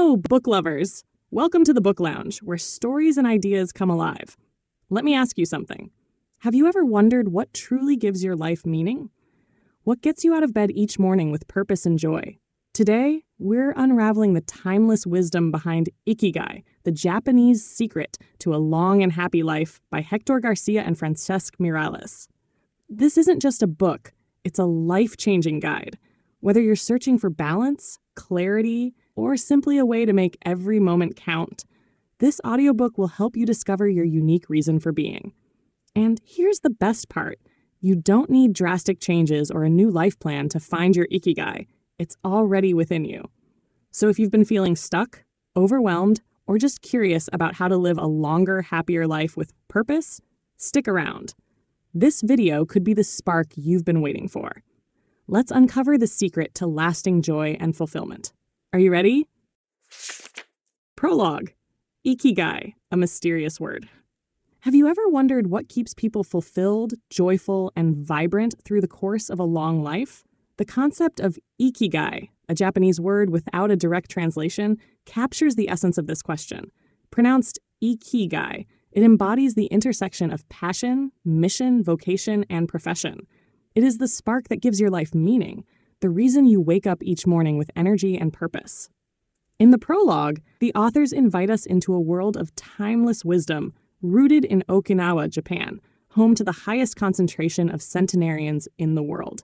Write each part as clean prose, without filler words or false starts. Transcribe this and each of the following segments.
Hello, book lovers! Welcome to the Book Lounge, where stories and ideas come alive. Let me ask you something. Have you ever wondered what truly gives your life meaning? What gets you out of bed each morning with purpose and joy? Today, we're unraveling the timeless wisdom behind Ikigai, the Japanese secret to a long and happy life by Héctor García and Francesc Miralles. This isn't just a book, it's a life-changing guide. Whether you're searching for balance, clarity, or simply a way to make every moment count, this audiobook will help you discover your unique reason for being. And here's the best part. You don't need drastic changes or a new life plan to find your Ikigai. It's already within you. So if you've been feeling stuck, overwhelmed, or just curious about how to live a longer, happier life with purpose, stick around. This video could be the spark you've been waiting for. Let's uncover the secret to lasting joy and fulfillment. Are you ready? Prologue. Ikigai, a mysterious word. Have you ever wondered what keeps people fulfilled, joyful, and vibrant through the course of a long life? The concept of Ikigai, a Japanese word without a direct translation, captures the essence of this question. Pronounced Ikigai, it embodies the intersection of passion, mission, vocation, and profession. It is the spark that gives your life meaning, the reason you wake up each morning with energy and purpose. In the prologue, the authors invite us into a world of timeless wisdom rooted in Okinawa, Japan, home to the highest concentration of centenarians in the world.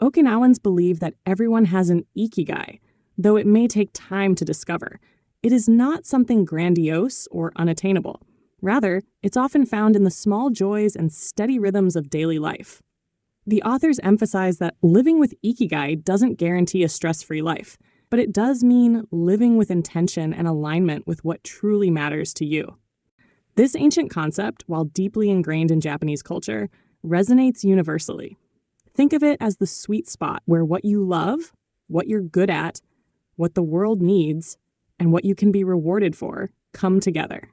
Okinawans believe that everyone has an Ikigai, though it may take time to discover. It is not something grandiose or unattainable. Rather, it's often found in the small joys and steady rhythms of daily life. The authors emphasize that living with Ikigai doesn't guarantee a stress-free life, but it does mean living with intention and alignment with what truly matters to you. This ancient concept, while deeply ingrained in Japanese culture, resonates universally. Think of it as the sweet spot where what you love, what you're good at, what the world needs, and what you can be rewarded for come together.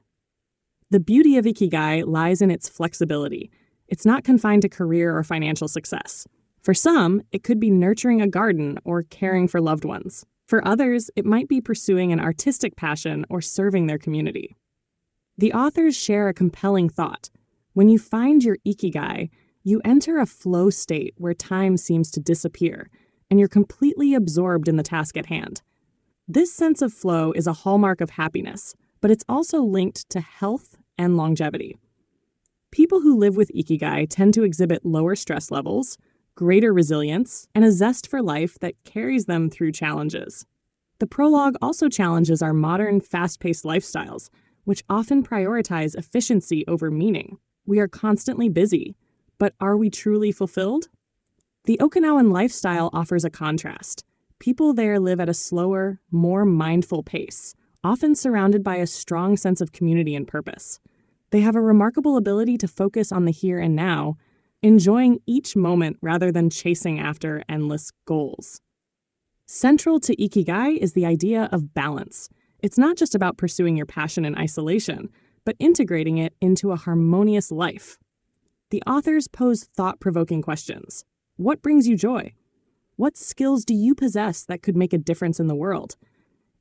The beauty of Ikigai lies in its flexibility. It's not confined to career or financial success. For some, it could be nurturing a garden or caring for loved ones. For others, it might be pursuing an artistic passion or serving their community. The authors share a compelling thought. When you find your Ikigai, you enter a flow state where time seems to disappear, and you're completely absorbed in the task at hand. This sense of flow is a hallmark of happiness, but it's also linked to health and longevity. People who live with Ikigai tend to exhibit lower stress levels, greater resilience, and a zest for life that carries them through challenges. The prologue also challenges our modern, fast-paced lifestyles, which often prioritize efficiency over meaning. We are constantly busy, but are we truly fulfilled? The Okinawan lifestyle offers a contrast. People there live at a slower, more mindful pace, often surrounded by a strong sense of community and purpose. They have a remarkable ability to focus on the here and now, enjoying each moment rather than chasing after endless goals. Central to Ikigai is the idea of balance. It's not just about pursuing your passion in isolation, but integrating it into a harmonious life. The authors pose thought-provoking questions. What brings you joy? What skills do you possess that could make a difference in the world?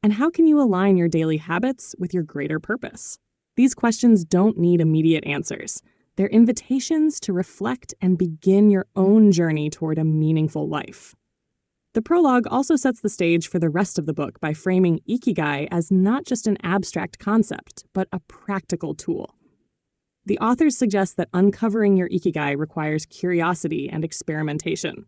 And how can you align your daily habits with your greater purpose? These questions don't need immediate answers. They're invitations to reflect and begin your own journey toward a meaningful life. The prologue also sets the stage for the rest of the book by framing Ikigai as not just an abstract concept, but a practical tool. The authors suggest that uncovering your Ikigai requires curiosity and experimentation.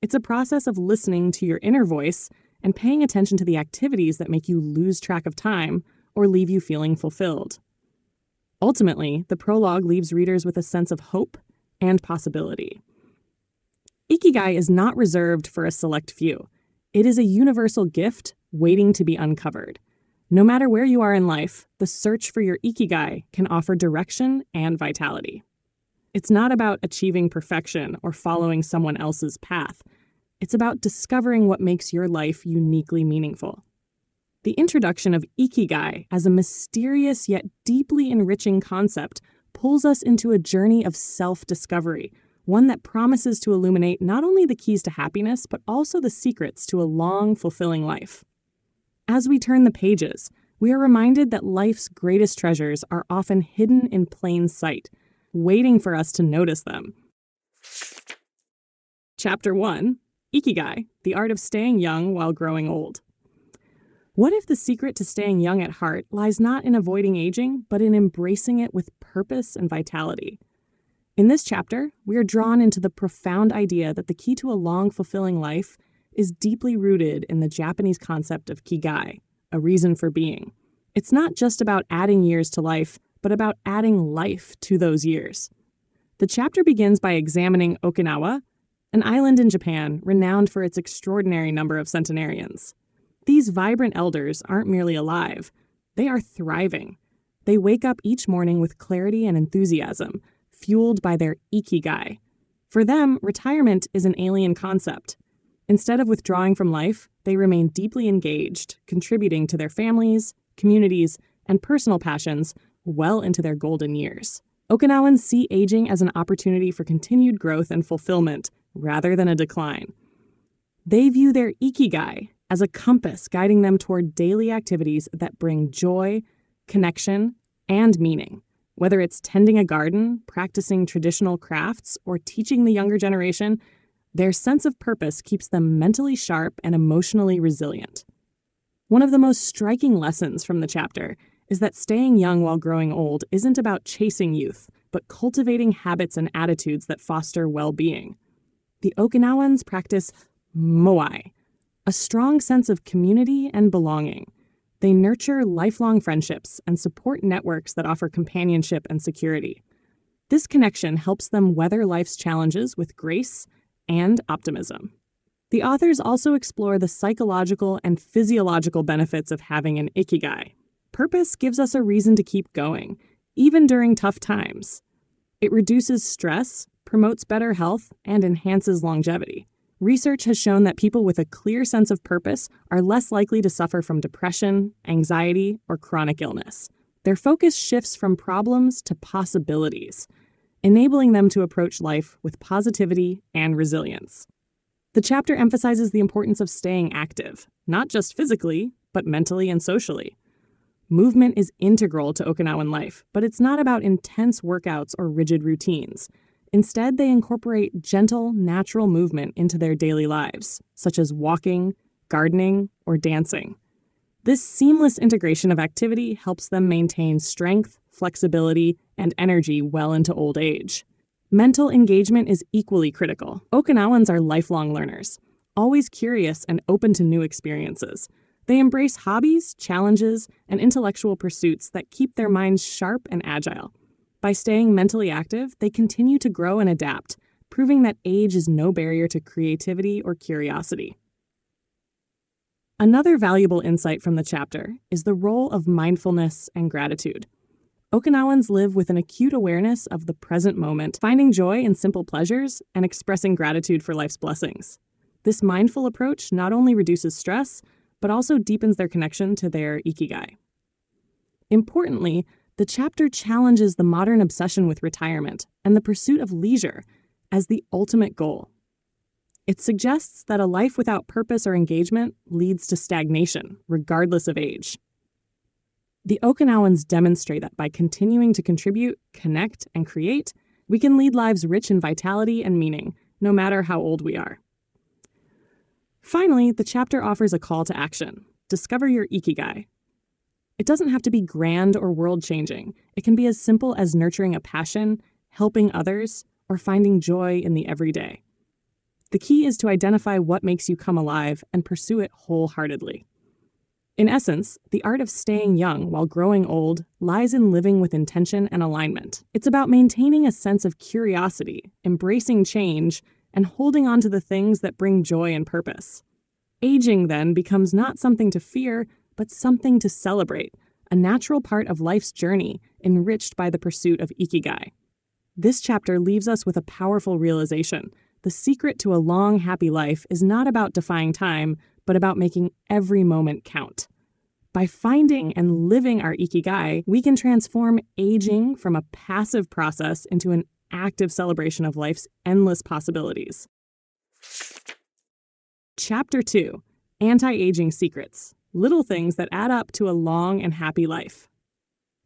It's a process of listening to your inner voice and paying attention to the activities that make you lose track of time or leave you feeling fulfilled. Ultimately, the prologue leaves readers with a sense of hope and possibility. Ikigai is not reserved for a select few. It is a universal gift waiting to be uncovered. No matter where you are in life, the search for your Ikigai can offer direction and vitality. It's not about achieving perfection or following someone else's path. It's about discovering what makes your life uniquely meaningful. The introduction of Ikigai as a mysterious yet deeply enriching concept pulls us into a journey of self-discovery, one that promises to illuminate not only the keys to happiness, but also the secrets to a long, fulfilling life. As we turn the pages, we are reminded that life's greatest treasures are often hidden in plain sight, waiting for us to notice them. Chapter 1, Ikigai, the art of staying young while growing old. What if the secret to staying young at heart lies not in avoiding aging, but in embracing it with purpose and vitality? In this chapter, we are drawn into the profound idea that the key to a long, fulfilling life is deeply rooted in the Japanese concept of Ikigai, a reason for being. It's not just about adding years to life, but about adding life to those years. The chapter begins by examining Okinawa, an island in Japan renowned for its extraordinary number of centenarians. These vibrant elders aren't merely alive, they are thriving. They wake up each morning with clarity and enthusiasm, fueled by their Ikigai. For them, retirement is an alien concept. Instead of withdrawing from life, they remain deeply engaged, contributing to their families, communities, and personal passions well into their golden years. Okinawans see aging as an opportunity for continued growth and fulfillment, rather than a decline. They view their Ikigai as a compass guiding them toward daily activities that bring joy, connection, and meaning. Whether it's tending a garden, practicing traditional crafts, or teaching the younger generation, their sense of purpose keeps them mentally sharp and emotionally resilient. One of the most striking lessons from the chapter is that staying young while growing old isn't about chasing youth, but cultivating habits and attitudes that foster well-being. The Okinawans practice moai, a strong sense of community and belonging. They nurture lifelong friendships and support networks that offer companionship and security. This connection helps them weather life's challenges with grace and optimism. The authors also explore the psychological and physiological benefits of having an Ikigai. Purpose gives us a reason to keep going, even during tough times. It reduces stress, promotes better health, and enhances longevity. Research has shown that people with a clear sense of purpose are less likely to suffer from depression, anxiety, or chronic illness. Their focus shifts from problems to possibilities, enabling them to approach life with positivity and resilience. The chapter emphasizes the importance of staying active, not just physically, but mentally and socially. Movement is integral to Okinawan life, but it's not about intense workouts or rigid routines. Instead, they incorporate gentle, natural movement into their daily lives, such as walking, gardening, or dancing. This seamless integration of activity helps them maintain strength, flexibility, and energy well into old age. Mental engagement is equally critical. Okinawans are lifelong learners, always curious and open to new experiences. They embrace hobbies, challenges, and intellectual pursuits that keep their minds sharp and agile. By staying mentally active, they continue to grow and adapt, proving that age is no barrier to creativity or curiosity. Another valuable insight from the chapter is the role of mindfulness and gratitude. Okinawans live with an acute awareness of the present moment, finding joy in simple pleasures and expressing gratitude for life's blessings. This mindful approach not only reduces stress, but also deepens their connection to their Ikigai. Importantly, the chapter challenges the modern obsession with retirement and the pursuit of leisure as the ultimate goal. It suggests that a life without purpose or engagement leads to stagnation, regardless of age. The Okinawans demonstrate that by continuing to contribute, connect, and create, we can lead lives rich in vitality and meaning, no matter how old we are. Finally, the chapter offers a call to action. Discover your Ikigai. It doesn't have to be grand or world-changing. It can be as simple as nurturing a passion, helping others, or finding joy in the everyday. The key is to identify what makes you come alive and pursue it wholeheartedly. In essence, the art of staying young while growing old lies in living with intention and alignment. It's about maintaining a sense of curiosity, embracing change, and holding on to the things that bring joy and purpose. Aging, then, becomes not something to fear, but something to celebrate, a natural part of life's journey, enriched by the pursuit of Ikigai. This chapter leaves us with a powerful realization. The secret to a long, happy life is not about defying time, but about making every moment count. By finding and living our Ikigai, we can transform aging from a passive process into an active celebration of life's endless possibilities. Chapter 2, Anti-Aging Secrets, little things that add up to a long and happy life.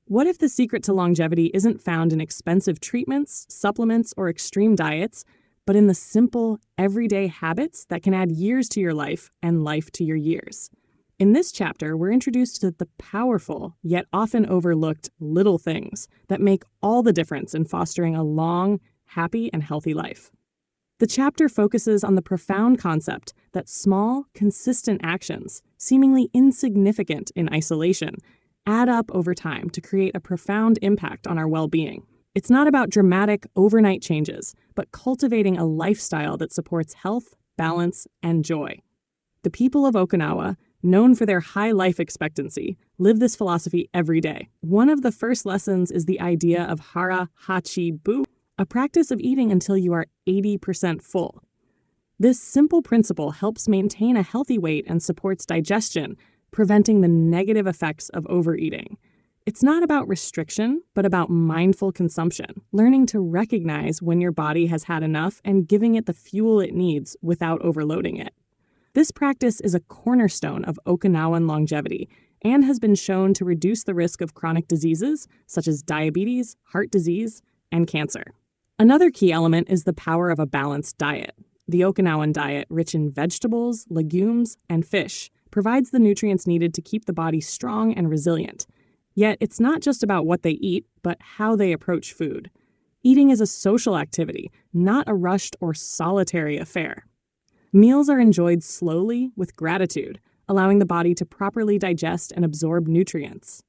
What if the secret to longevity isn't found in expensive treatments, supplements, or extreme diets, but in the simple, everyday habits that can add years to your life and life to your years? In this chapter, we're introduced to the powerful, yet often overlooked, little things that make all the difference in fostering a long, happy, and healthy life. The chapter focuses on the profound concept that small, consistent actions, seemingly insignificant in isolation, add up over time to create a profound impact on our well-being. It's not about dramatic, overnight changes, but cultivating a lifestyle that supports health, balance, and joy. The people of Okinawa, known for their high life expectancy, live this philosophy every day. One of the first lessons is the idea of hara hachi bu, a practice of eating until you are 80% full. This simple principle helps maintain a healthy weight and supports digestion, preventing the negative effects of overeating. It's not about restriction, but about mindful consumption, learning to recognize when your body has had enough and giving it the fuel it needs without overloading it. This practice is a cornerstone of Okinawan longevity and has been shown to reduce the risk of chronic diseases such as diabetes, heart disease, and cancer. Another key element is the power of a balanced diet. The Okinawan diet, rich in vegetables, legumes, and fish, provides the nutrients needed to keep the body strong and resilient. Yet it's not just about what they eat, but how they approach food. Eating is a social activity, not a rushed or solitary affair. Meals are enjoyed slowly with gratitude, allowing the body to properly digest and absorb nutrients.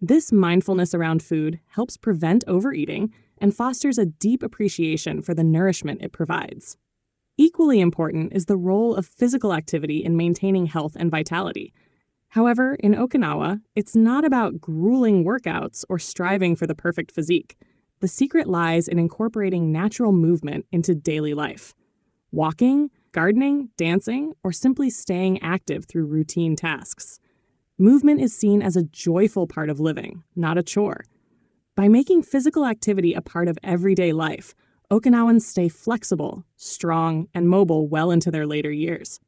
This mindfulness around food helps prevent overeating and fosters a deep appreciation for the nourishment it provides. Equally important is the role of physical activity in maintaining health and vitality. However, in Okinawa, it's not about grueling workouts or striving for the perfect physique. The secret lies in incorporating natural movement into daily life. Walking, gardening, dancing, or simply staying active through routine tasks. Movement is seen as a joyful part of living, not a chore. By making physical activity a part of everyday life, Okinawans stay flexible, strong, and mobile well into their later years.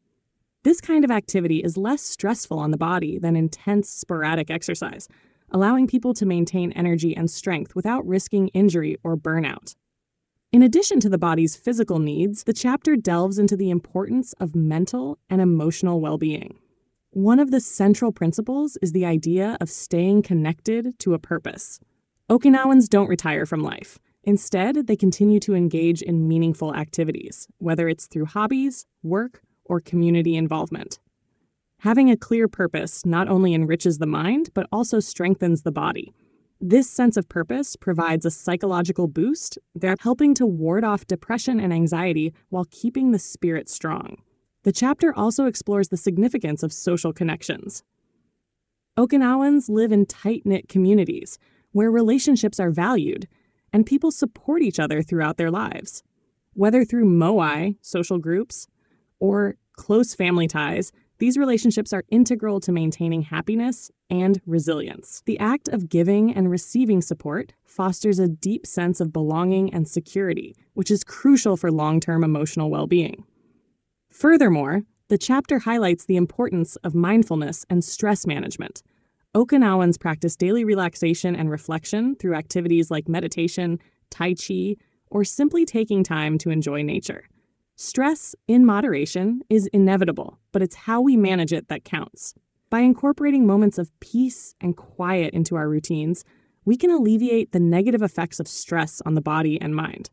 This kind of activity is less stressful on the body than intense, sporadic exercise, allowing people to maintain energy and strength without risking injury or burnout. In addition to the body's physical needs, the chapter delves into the importance of mental and emotional well-being. One of the central principles is the idea of staying connected to a purpose. Okinawans don't retire from life. Instead, they continue to engage in meaningful activities, whether it's through hobbies, work, or community involvement. Having a clear purpose not only enriches the mind, but also strengthens the body. This sense of purpose provides a psychological boost that's helping to ward off depression and anxiety while keeping the spirit strong. The chapter also explores the significance of social connections. Okinawans live in tight-knit communities where relationships are valued and people support each other throughout their lives. Whether through moai, social groups, or close family ties, these relationships are integral to maintaining happiness and resilience. The act of giving and receiving support fosters a deep sense of belonging and security, which is crucial for long-term emotional well-being. Furthermore, the chapter highlights the importance of mindfulness and stress management. Okinawans practice daily relaxation and reflection through activities like meditation, tai chi, or simply taking time to enjoy nature. Stress, in moderation, is inevitable, but it's how we manage it that counts. By incorporating moments of peace and quiet into our routines, we can alleviate the negative effects of stress on the body and mind.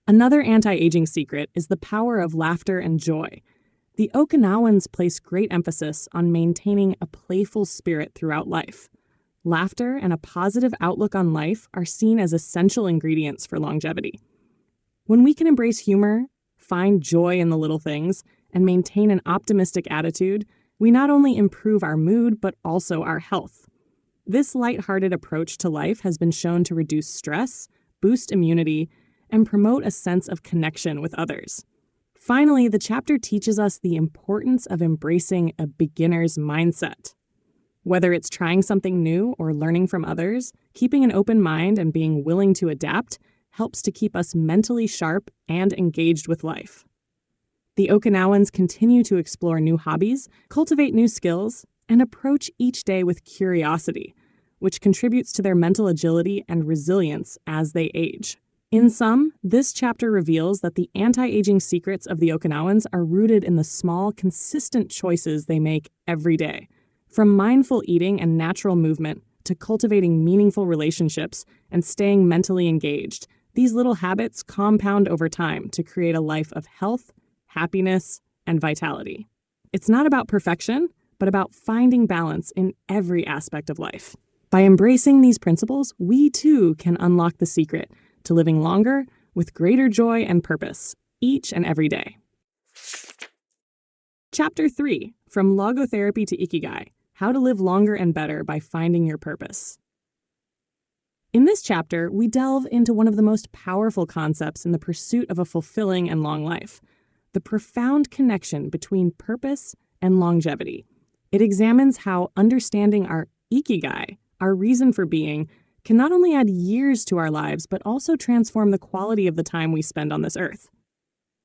Another anti-aging secret is the power of laughter and joy. The Okinawans place great emphasis on maintaining a playful spirit throughout life. Laughter and a positive outlook on life are seen as essential ingredients for longevity. When we can embrace humor, find joy in the little things, and maintain an optimistic attitude, we not only improve our mood, but also our health. This lighthearted approach to life has been shown to reduce stress, boost immunity, and promote a sense of connection with others. Finally, the chapter teaches us the importance of embracing a beginner's mindset. Whether it's trying something new or learning from others, keeping an open mind and being willing to adapt helps to keep us mentally sharp and engaged with life. The Okinawans continue to explore new hobbies, cultivate new skills, and approach each day with curiosity, which contributes to their mental agility and resilience as they age. In sum, this chapter reveals that the anti-aging secrets of the Okinawans are rooted in the small, consistent choices they make every day. From mindful eating and natural movement to cultivating meaningful relationships and staying mentally engaged, these little habits compound over time to create a life of health, happiness, and vitality. It's not about perfection, but about finding balance in every aspect of life. By embracing these principles, we too can unlock the secret to living longer with greater joy and purpose each and every day. Chapter 3, From Logotherapy to Ikigai, How to Live Longer and Better by Finding Your Purpose. In this chapter, we delve into one of the most powerful concepts in the pursuit of a fulfilling and long life, the profound connection between purpose and longevity. It examines how understanding our Ikigai, our reason for being, can not only add years to our lives, but also transform the quality of the time we spend on this earth.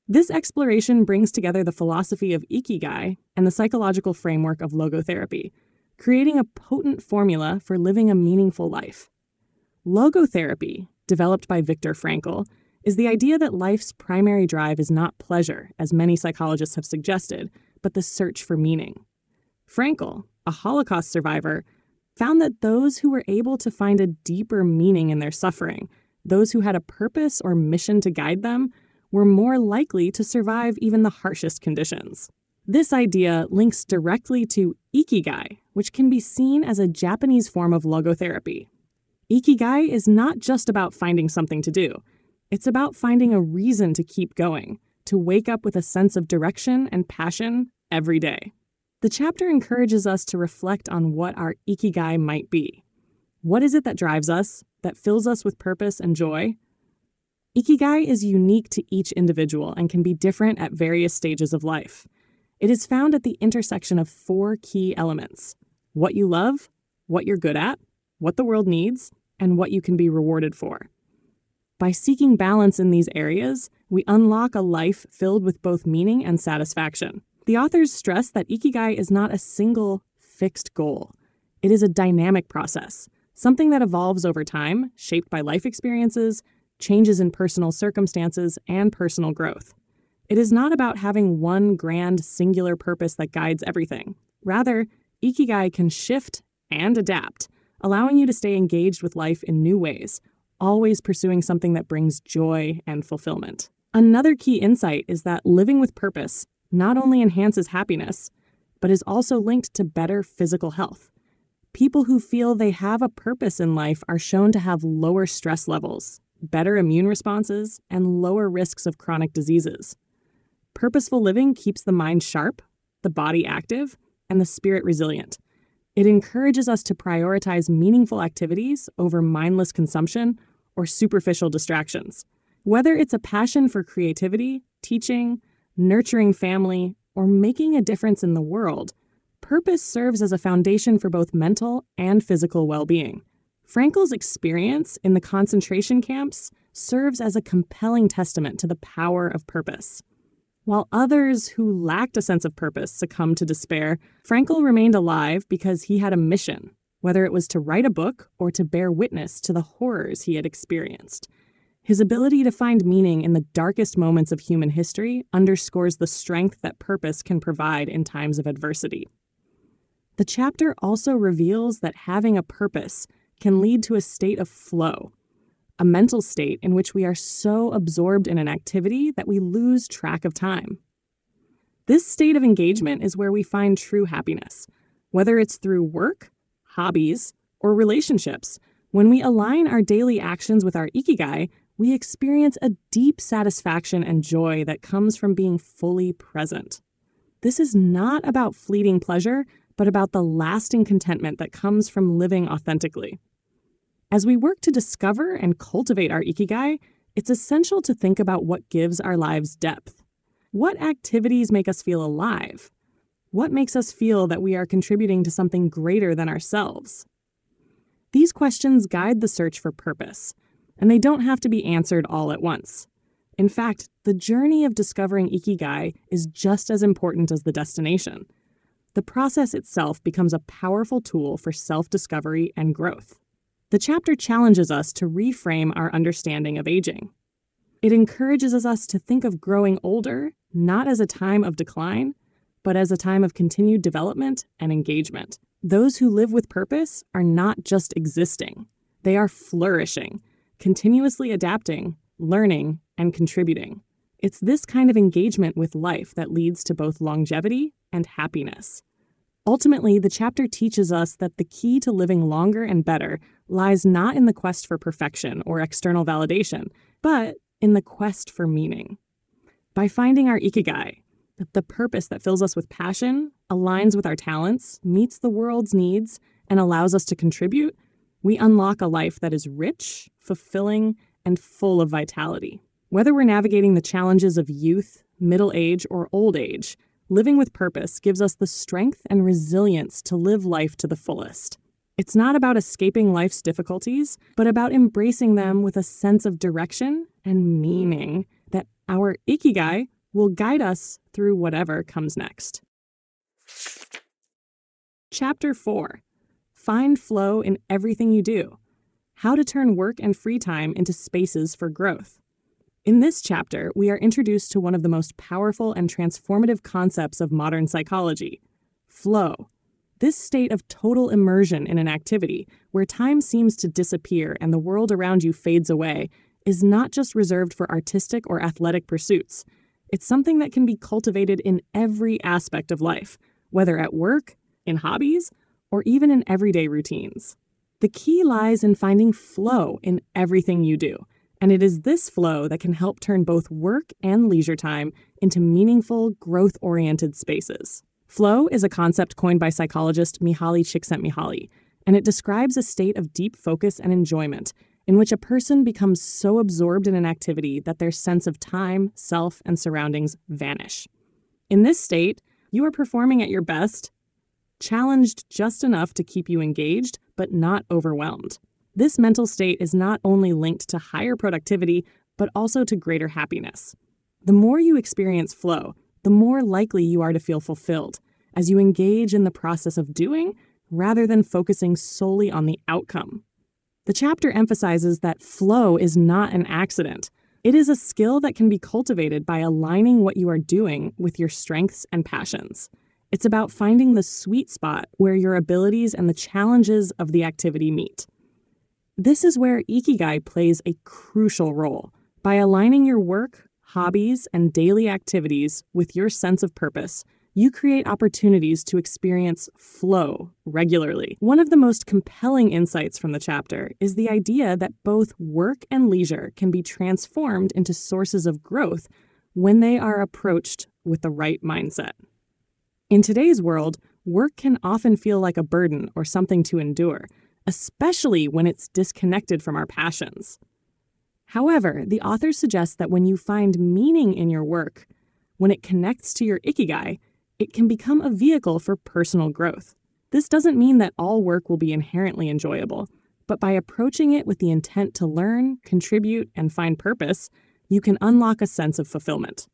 This exploration brings together the philosophy of Ikigai and the psychological framework of logotherapy, creating a potent formula for living a meaningful life. Logotherapy, developed by Viktor Frankl, is the idea that life's primary drive is not pleasure, as many psychologists have suggested, but the search for meaning. Frankl, a Holocaust survivor, found that those who were able to find a deeper meaning in their suffering, those who had a purpose or mission to guide them, were more likely to survive even the harshest conditions. This idea links directly to Ikigai, which can be seen as a Japanese form of logotherapy. Ikigai is not just about finding something to do. It's about finding a reason to keep going, to wake up with a sense of direction and passion every day. The chapter encourages us to reflect on what our Ikigai might be. What is it that drives us, that fills us with purpose and joy? Ikigai is unique to each individual and can be different at various stages of life. It is found at the intersection of 4 key elements: what you love, what you're good at, what the world needs, and what you can be rewarded for. By seeking balance in these areas, we unlock a life filled with both meaning and satisfaction. The authors stress that Ikigai is not a single, fixed goal. It is a dynamic process, something that evolves over time, shaped by life experiences, changes in personal circumstances, and personal growth. It is not about having one grand, singular purpose that guides everything. Rather, Ikigai can shift and adapt, allowing you to stay engaged with life in new ways, always pursuing something that brings joy and fulfillment. Another key insight is that living with purpose not only enhances happiness, but is also linked to better physical health. People who feel they have a purpose in life are shown to have lower stress levels, better immune responses, and lower risks of chronic diseases. Purposeful living keeps the mind sharp, the body active, and the spirit resilient. It encourages us to prioritize meaningful activities over mindless consumption or superficial distractions. Whether it's a passion for creativity, teaching, nurturing family, or making a difference in the world, purpose serves as a foundation for both mental and physical well-being. Frankl's experience in the concentration camps serves as a compelling testament to the power of purpose. While others who lacked a sense of purpose succumbed to despair, Frankl remained alive because he had a mission, whether it was to write a book or to bear witness to the horrors he had experienced. His ability to find meaning in the darkest moments of human history underscores the strength that purpose can provide in times of adversity. The chapter also reveals that having a purpose can lead to a state of flow, a mental state in which we are so absorbed in an activity that we lose track of time. This state of engagement is where we find true happiness, whether it's through work, hobbies, or relationships. When we align our daily actions with our Ikigai, we experience a deep satisfaction and joy that comes from being fully present. This is not about fleeting pleasure, but about the lasting contentment that comes from living authentically. As we work to discover and cultivate our Ikigai, it's essential to think about what gives our lives depth. What activities make us feel alive? What makes us feel that we are contributing to something greater than ourselves? These questions guide the search for purpose, and they don't have to be answered all at once. In fact, the journey of discovering Ikigai is just as important as the destination. the process itself becomes a powerful tool for self-discovery and growth. The chapter challenges us to reframe our understanding of aging. It encourages us to think of growing older not as a time of decline, but as a time of continued development and engagement. Those who live with purpose are not just existing. They are flourishing, continuously adapting, learning, and contributing. It's this kind of engagement with life that leads to both longevity and happiness. Ultimately, the chapter teaches us that the key to living longer and better lies not in the quest for perfection or external validation, but in the quest for meaning. By finding our Ikigai, the purpose that fills us with passion, aligns with our talents, meets the world's needs, and allows us to contribute, we unlock a life that is rich, fulfilling, and full of vitality. Whether we're navigating the challenges of youth, middle age, or old age, living with purpose gives us the strength and resilience to live life to the fullest. It's not about escaping life's difficulties, but about embracing them with a sense of direction and meaning that our Ikigai will guide us through whatever comes next. Chapter 4. Find flow in everything you do. How to turn work and free time into spaces for growth. In this chapter, we are introduced to one of the most powerful and transformative concepts of modern psychology, flow. This state of total immersion in an activity, where time seems to disappear and the world around you fades away, is not just reserved for artistic or athletic pursuits. It's something that can be cultivated in every aspect of life, whether at work, in hobbies, or even in everyday routines. The key lies in finding flow in everything you do. And it is this flow that can help turn both work and leisure time into meaningful, growth-oriented spaces. Flow is a concept coined by psychologist Mihaly Csikszentmihalyi, and it describes a state of deep focus and enjoyment in which a person becomes so absorbed in an activity that their sense of time, self, and surroundings vanish. In this state, you are performing at your best, challenged just enough to keep you engaged, but not overwhelmed. This mental state is not only linked to higher productivity, but also to greater happiness. The more you experience flow, the more likely you are to feel fulfilled as you engage in the process of doing rather than focusing solely on the outcome. The chapter emphasizes that flow is not an accident. It is a skill that can be cultivated by aligning what you are doing with your strengths and passions. It's about finding the sweet spot where your abilities and the challenges of the activity meet. This is where Ikigai plays a crucial role. By aligning your work, hobbies, and daily activities with your sense of purpose, you create opportunities to experience flow regularly. One of the most compelling insights from the chapter is the idea that both work and leisure can be transformed into sources of growth when they are approached with the right mindset. In today's world, work can often feel like a burden or something to endure, especially when it's disconnected from our passions. However, the author suggests that when you find meaning in your work, when it connects to your Ikigai, it can become a vehicle for personal growth. This doesn't mean that all work will be inherently enjoyable, but by approaching it with the intent to learn, contribute, and find purpose, you can unlock a sense of fulfillment.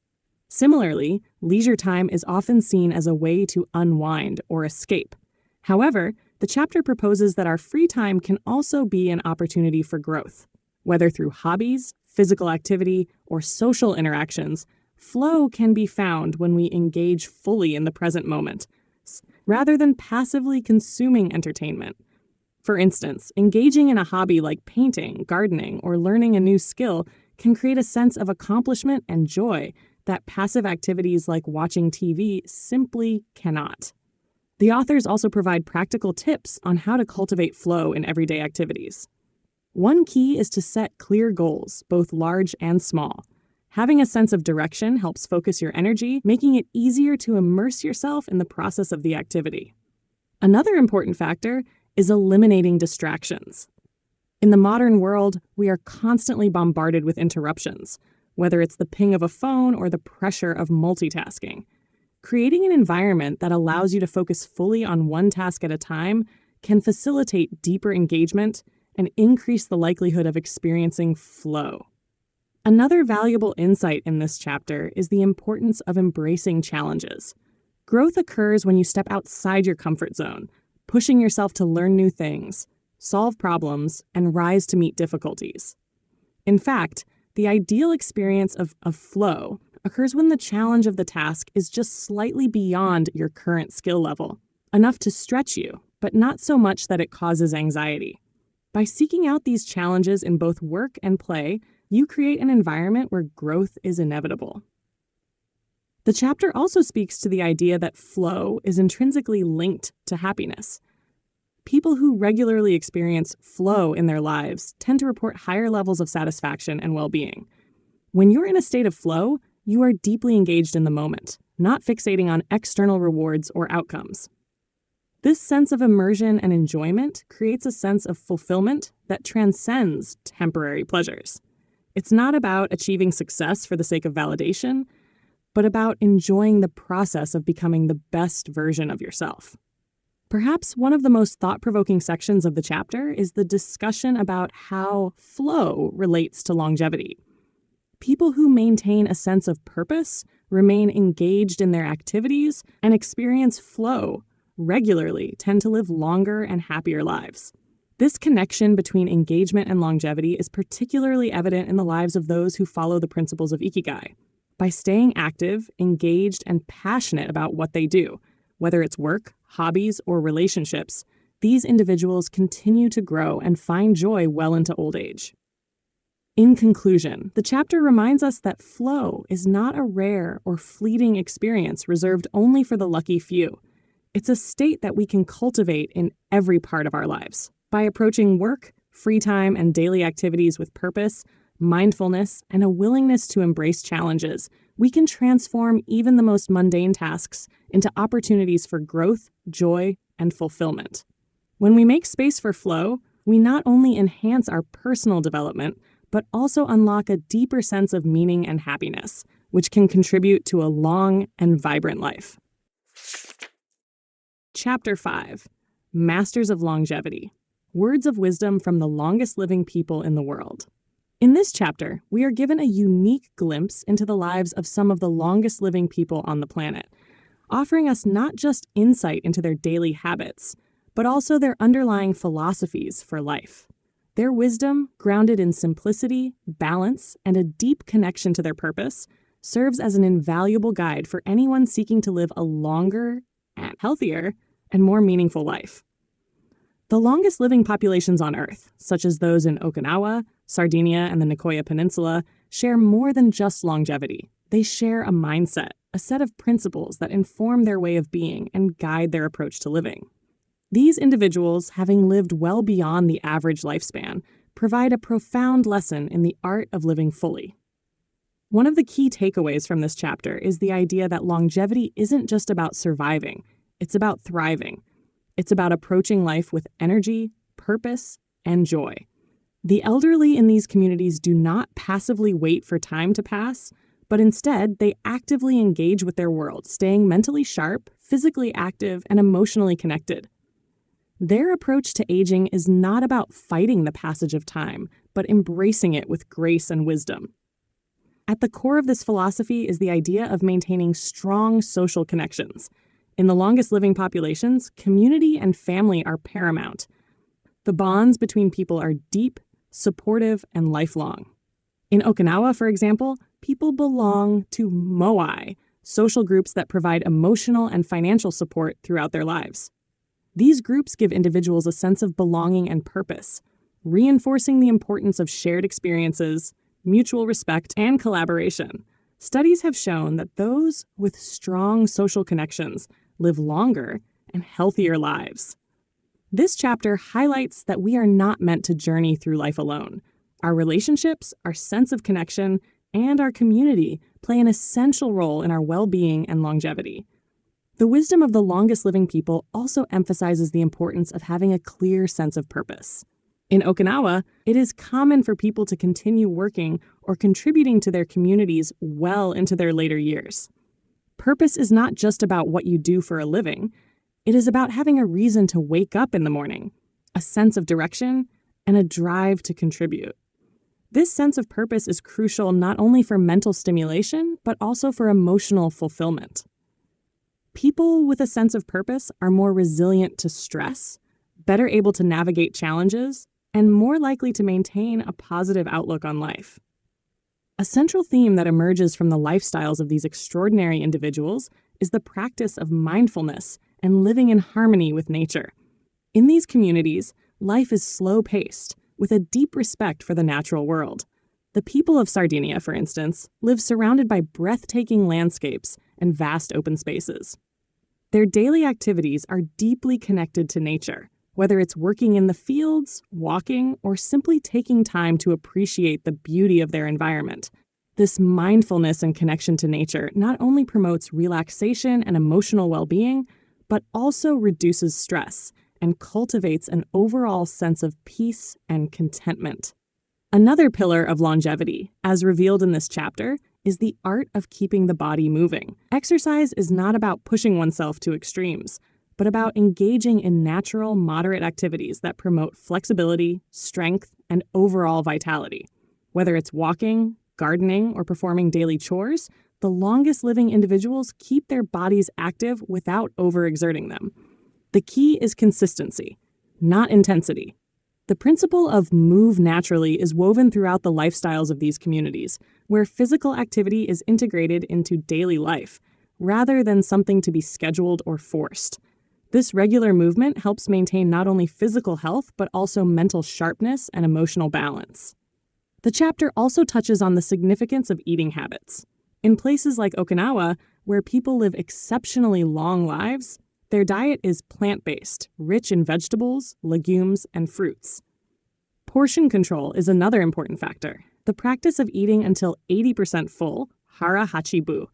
Similarly, leisure time is often seen as a way to unwind or escape. However, the chapter proposes that our free time can also be an opportunity for growth. Whether through hobbies, physical activity, or social interactions, flow can be found when we engage fully in the present moment, rather than passively consuming entertainment. For instance, engaging in a hobby like painting, gardening, or learning a new skill can create a sense of accomplishment and joy that passive activities like watching TV simply cannot. The authors also provide practical tips on how to cultivate flow in everyday activities. One key is to set clear goals, both large and small. Having a sense of direction helps focus your energy, making it easier to immerse yourself in the process of the activity. Another important factor is eliminating distractions. In the modern world, we are constantly bombarded with interruptions, whether it's the ping of a phone or the pressure of multitasking. Creating an environment that allows you to focus fully on one task at a time can facilitate deeper engagement and increase the likelihood of experiencing flow. Another valuable insight in this chapter is the importance of embracing challenges. Growth occurs when you step outside your comfort zone, pushing yourself to learn new things, solve problems, and rise to meet difficulties. In fact, the ideal experience of flow occurs when the challenge of the task is just slightly beyond your current skill level, enough to stretch you, but not so much that it causes anxiety. By seeking out these challenges in both work and play, you create an environment where growth is inevitable. The chapter also speaks to the idea that flow is intrinsically linked to happiness. People who regularly experience flow in their lives tend to report higher levels of satisfaction and well-being. When you're in a state of flow, you are deeply engaged in the moment, not fixating on external rewards or outcomes. This sense of immersion and enjoyment creates a sense of fulfillment that transcends temporary pleasures. It's not about achieving success for the sake of validation, but about enjoying the process of becoming the best version of yourself. Perhaps one of the most thought-provoking sections of the chapter is the discussion about how flow relates to longevity. People who maintain a sense of purpose, remain engaged in their activities, and experience flow regularly tend to live longer and happier lives. This connection between engagement and longevity is particularly evident in the lives of those who follow the principles of Ikigai. By staying active, engaged, and passionate about what they do, whether it's work, hobbies, or relationships, these individuals continue to grow and find joy well into old age. In conclusion, the chapter reminds us that flow is not a rare or fleeting experience reserved only for the lucky few. It's a state that we can cultivate in every part of our lives. By approaching work, free time, and daily activities with purpose, mindfulness, and a willingness to embrace challenges, we can transform even the most mundane tasks into opportunities for growth, joy, and fulfillment. When we make space for flow, we not only enhance our personal development, but also unlock a deeper sense of meaning and happiness, which can contribute to a long and vibrant life. Chapter 5, Masters of Longevity, Words of Wisdom from the Longest Living People in the World. In this chapter, we are given a unique glimpse into the lives of some of the longest living people on the planet, offering us not just insight into their daily habits, but also their underlying philosophies for life. Their wisdom, grounded in simplicity, balance, and a deep connection to their purpose, serves as an invaluable guide for anyone seeking to live a longer and healthier and more meaningful life. The longest living populations on Earth, such as those in Okinawa, Sardinia, and the Nicoya Peninsula, share more than just longevity. They share a mindset, a set of principles that inform their way of being and guide their approach to living. These individuals, having lived well beyond the average lifespan, provide a profound lesson in the art of living fully. One of the key takeaways from this chapter is the idea that longevity isn't just about surviving, it's about thriving. It's about approaching life with energy, purpose, and joy. The elderly in these communities do not passively wait for time to pass, but instead they actively engage with their world, staying mentally sharp, physically active, and emotionally connected. Their approach to aging is not about fighting the passage of time, but embracing it with grace and wisdom. At the core of this philosophy is the idea of maintaining strong social connections. In the longest living populations, community and family are paramount. The bonds between people are deep, supportive, and lifelong. In Okinawa, for example, people belong to moai, social groups that provide emotional and financial support throughout their lives. These groups give individuals a sense of belonging and purpose, reinforcing the importance of shared experiences, mutual respect, and collaboration. Studies have shown that those with strong social connections live longer and healthier lives. This chapter highlights that we are not meant to journey through life alone. Our relationships, our sense of connection, and our community play an essential role in our well-being and longevity. The wisdom of the longest living people also emphasizes the importance of having a clear sense of purpose. In Okinawa, it is common for people to continue working or contributing to their communities well into their later years. Purpose is not just about what you do for a living. It is about having a reason to wake up in the morning, a sense of direction, and a drive to contribute. This sense of purpose is crucial not only for mental stimulation, but also for emotional fulfillment. People with a sense of purpose are more resilient to stress, better able to navigate challenges, and more likely to maintain a positive outlook on life. A central theme that emerges from the lifestyles of these extraordinary individuals is the practice of mindfulness and living in harmony with nature. In these communities, life is slow-paced, with a deep respect for the natural world. The people of Sardinia, for instance, live surrounded by breathtaking landscapes and vast open spaces. Their daily activities are deeply connected to nature, whether it's working in the fields, walking, or simply taking time to appreciate the beauty of their environment. This mindfulness and connection to nature not only promotes relaxation and emotional well-being, but also reduces stress and cultivates an overall sense of peace and contentment. Another pillar of longevity, as revealed in this chapter, is the art of keeping the body moving. Exercise is not about pushing oneself to extremes, but about engaging in natural, moderate activities that promote flexibility, strength, and overall vitality. Whether it's walking, gardening, or performing daily chores, the longest living individuals keep their bodies active without overexerting them. The key is consistency, not intensity. The principle of move naturally is woven throughout the lifestyles of these communities, where physical activity is integrated into daily life, rather than something to be scheduled or forced. This regular movement helps maintain not only physical health, but also mental sharpness and emotional balance. The chapter also touches on the significance of eating habits. In places like Okinawa, where people live exceptionally long lives, their diet is plant-based, rich in vegetables, legumes, and fruits. Portion control is another important factor. The practice of eating until 80% full, hara hachibu,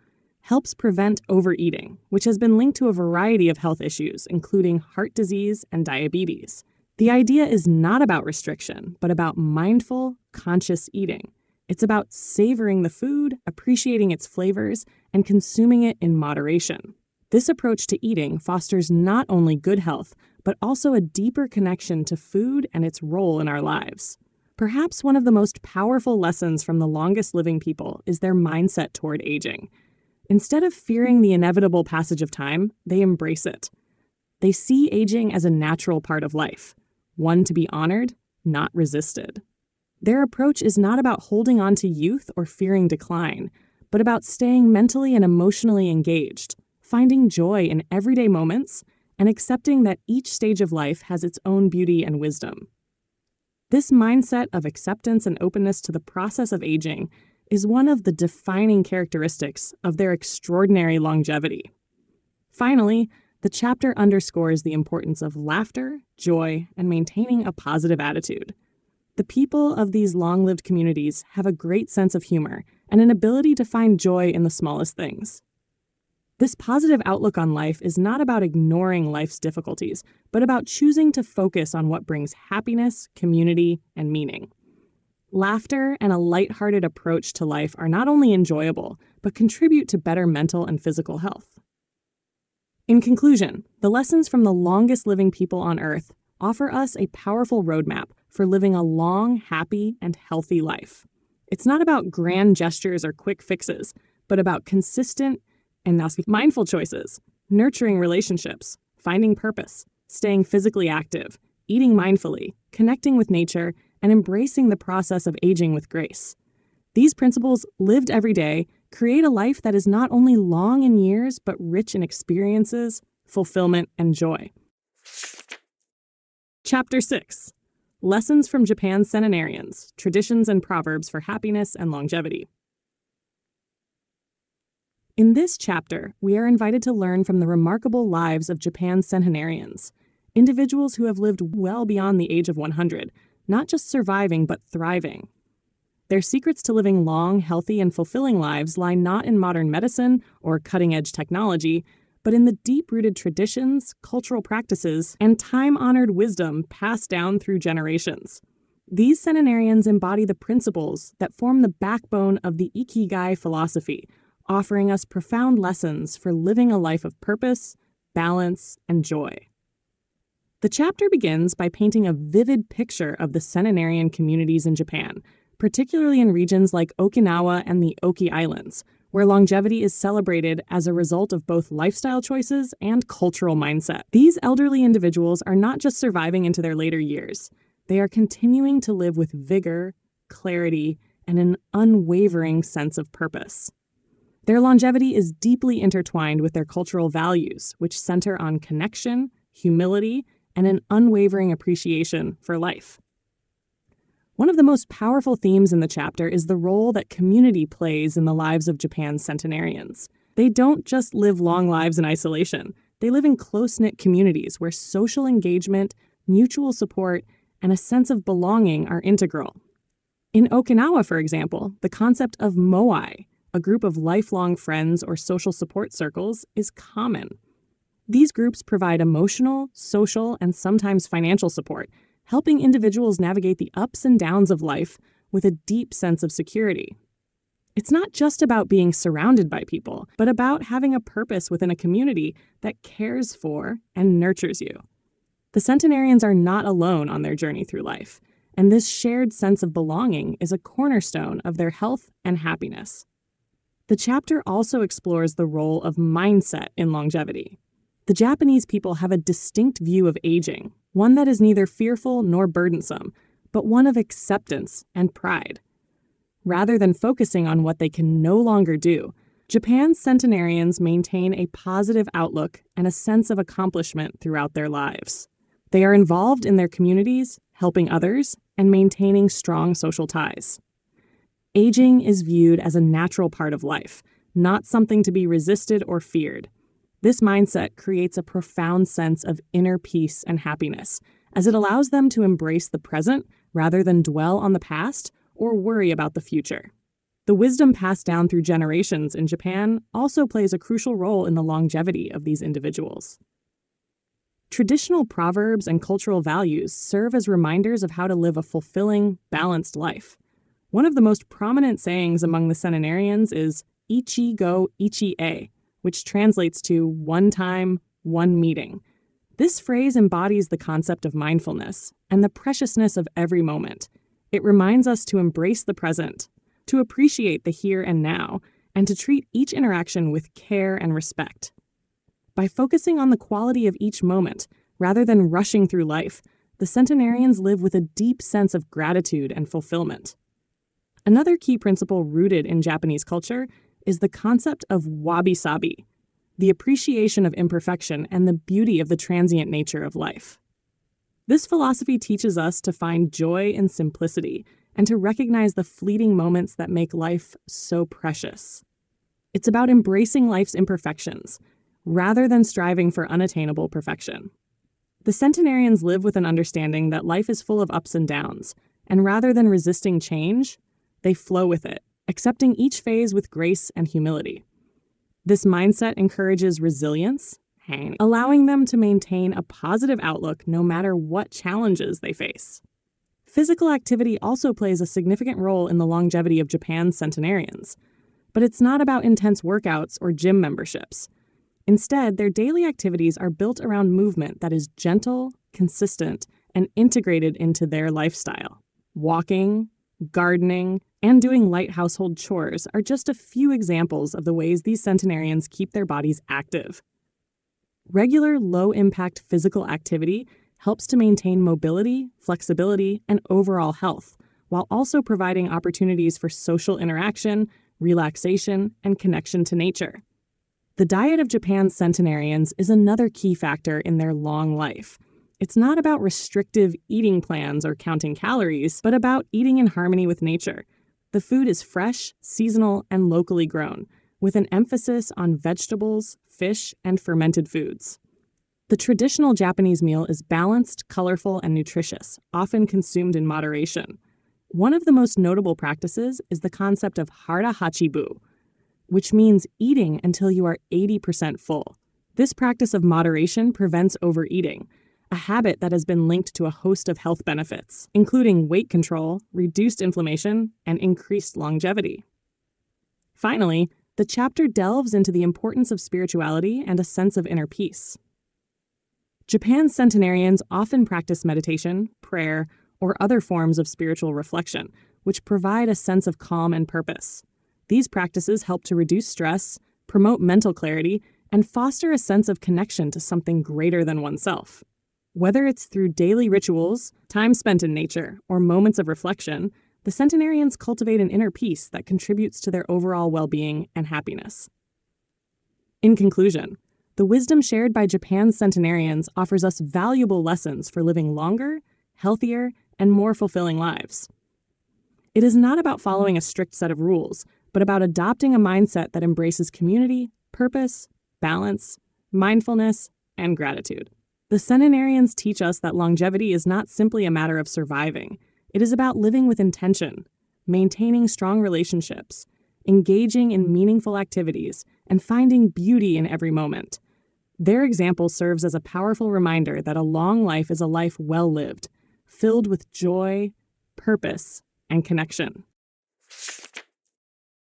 helps prevent overeating, which has been linked to a variety of health issues, including heart disease and diabetes. The idea is not about restriction, but about mindful, conscious eating. It's about savoring the food, appreciating its flavors, and consuming it in moderation. This approach to eating fosters not only good health, but also a deeper connection to food and its role in our lives. Perhaps one of the most powerful lessons from the longest living people is their mindset toward aging. Instead of fearing the inevitable passage of time, they embrace it. They see aging as a natural part of life, one to be honored, not resisted. Their approach is not about holding on to youth or fearing decline, but about staying mentally and emotionally engaged, finding joy in everyday moments, and accepting that each stage of life has its own beauty and wisdom. This mindset of acceptance and openness to the process of aging is one of the defining characteristics of their extraordinary longevity. Finally, the chapter underscores the importance of laughter, joy, and maintaining a positive attitude. The people of these long-lived communities have a great sense of humor and an ability to find joy in the smallest things. This positive outlook on life is not about ignoring life's difficulties, but about choosing to focus on what brings happiness, community, and meaning. Laughter and a lighthearted approach to life are not only enjoyable, but contribute to better mental and physical health. In conclusion, the lessons from the longest living people on Earth offer us a powerful roadmap for living a long, happy, and healthy life. It's not about grand gestures or quick fixes, but about consistent and mindful choices, nurturing relationships, finding purpose, staying physically active, eating mindfully, connecting with nature, and embracing the process of aging with grace. These principles, lived every day, create a life that is not only long in years, but rich in experiences, fulfillment, and joy. Chapter 6. Lessons from Japan's Centenarians, Traditions and Proverbs for Happiness and Longevity. In this chapter, we are invited to learn from the remarkable lives of Japan's centenarians, individuals who have lived well beyond the age of 100, not just surviving, but thriving. Their secrets to living long, healthy, and fulfilling lives lie not in modern medicine or cutting-edge technology, but in the deep-rooted traditions, cultural practices, and time-honored wisdom passed down through generations. These centenarians embody the principles that form the backbone of the Ikigai philosophy, offering us profound lessons for living a life of purpose, balance, and joy. The chapter begins by painting a vivid picture of the centenarian communities in Japan, particularly in regions like Okinawa and the Oki Islands, where longevity is celebrated as a result of both lifestyle choices and cultural mindset. These elderly individuals are not just surviving into their later years. They are continuing to live with vigor, clarity, and an unwavering sense of purpose. Their longevity is deeply intertwined with their cultural values, which center on connection, humility, and an unwavering appreciation for life. One of the most powerful themes in the chapter is the role that community plays in the lives of Japan's centenarians. They don't just live long lives in isolation. They live in close-knit communities where social engagement, mutual support, and a sense of belonging are integral. In Okinawa, for example, the concept of moai, a group of lifelong friends or social support circles, is common. These groups provide emotional, social, and sometimes financial support, helping individuals navigate the ups and downs of life with a deep sense of security. It's not just about being surrounded by people, but about having a purpose within a community that cares for and nurtures you. The centenarians are not alone on their journey through life, and this shared sense of belonging is a cornerstone of their health and happiness. The chapter also explores the role of mindset in longevity. The Japanese people have a distinct view of aging, one that is neither fearful nor burdensome, but one of acceptance and pride. Rather than focusing on what they can no longer do, Japan's centenarians maintain a positive outlook and a sense of accomplishment throughout their lives. They are involved in their communities, helping others, and maintaining strong social ties. Aging is viewed as a natural part of life, not something to be resisted or feared. This mindset creates a profound sense of inner peace and happiness, as it allows them to embrace the present rather than dwell on the past or worry about the future. The wisdom passed down through generations in Japan also plays a crucial role in the longevity of these individuals. Traditional proverbs and cultural values serve as reminders of how to live a fulfilling, balanced life. One of the most prominent sayings among the centenarians is "ichi go ichi e," which translates to "one time, one meeting." This phrase embodies the concept of mindfulness and the preciousness of every moment. It reminds us to embrace the present, to appreciate the here and now, and to treat each interaction with care and respect. By focusing on the quality of each moment, rather than rushing through life, the centenarians live with a deep sense of gratitude and fulfillment. Another key principle rooted in Japanese culture is the concept of wabi-sabi, the appreciation of imperfection and the beauty of the transient nature of life. This philosophy teaches us to find joy in simplicity and to recognize the fleeting moments that make life so precious. It's about embracing life's imperfections, rather than striving for unattainable perfection. The centenarians live with an understanding that life is full of ups and downs, and rather than resisting change, they flow with it, accepting each phase with grace and humility. This mindset encourages resilience, allowing them to maintain a positive outlook no matter what challenges they face. Physical activity also plays a significant role in the longevity of Japan's centenarians, but it's not about intense workouts or gym memberships. Instead, their daily activities are built around movement that is gentle, consistent, and integrated into their lifestyle. Walking, gardening, and doing light household chores are just a few examples of the ways these centenarians keep their bodies active. Regular, low-impact physical activity helps to maintain mobility, flexibility, and overall health, while also providing opportunities for social interaction, relaxation, and connection to nature. The diet of Japan's centenarians is another key factor in their long life. It's not about restrictive eating plans or counting calories, but about eating in harmony with nature. The food is fresh, seasonal, and locally grown, with an emphasis on vegetables, fish, and fermented foods. The traditional Japanese meal is balanced, colorful, and nutritious, often consumed in moderation. One of the most notable practices is the concept of hara hachibu, which means eating until you are 80% full. This practice of moderation prevents overeating, a habit that has been linked to a host of health benefits, including weight control, reduced inflammation, and increased longevity. Finally, the chapter delves into the importance of spirituality and a sense of inner peace. Japan's centenarians often practice meditation, prayer, or other forms of spiritual reflection, which provide a sense of calm and purpose. These practices help to reduce stress, promote mental clarity, and foster a sense of connection to something greater than oneself. Whether it's through daily rituals, time spent in nature, or moments of reflection, the centenarians cultivate an inner peace that contributes to their overall well-being and happiness. In conclusion, the wisdom shared by Japan's centenarians offers us valuable lessons for living longer, healthier, and more fulfilling lives. It is not about following a strict set of rules, but about adopting a mindset that embraces community, purpose, balance, mindfulness, and gratitude. The centenarians teach us that longevity is not simply a matter of surviving. It is about living with intention, maintaining strong relationships, engaging in meaningful activities, and finding beauty in every moment. Their example serves as a powerful reminder that a long life is a life well lived, filled with joy, purpose, and connection.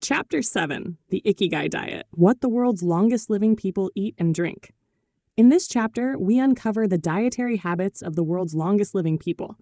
Chapter 7, The Ikigai Diet, What the World's Longest Living People Eat and Drink. In this chapter, we uncover the dietary habits of the world's longest living people,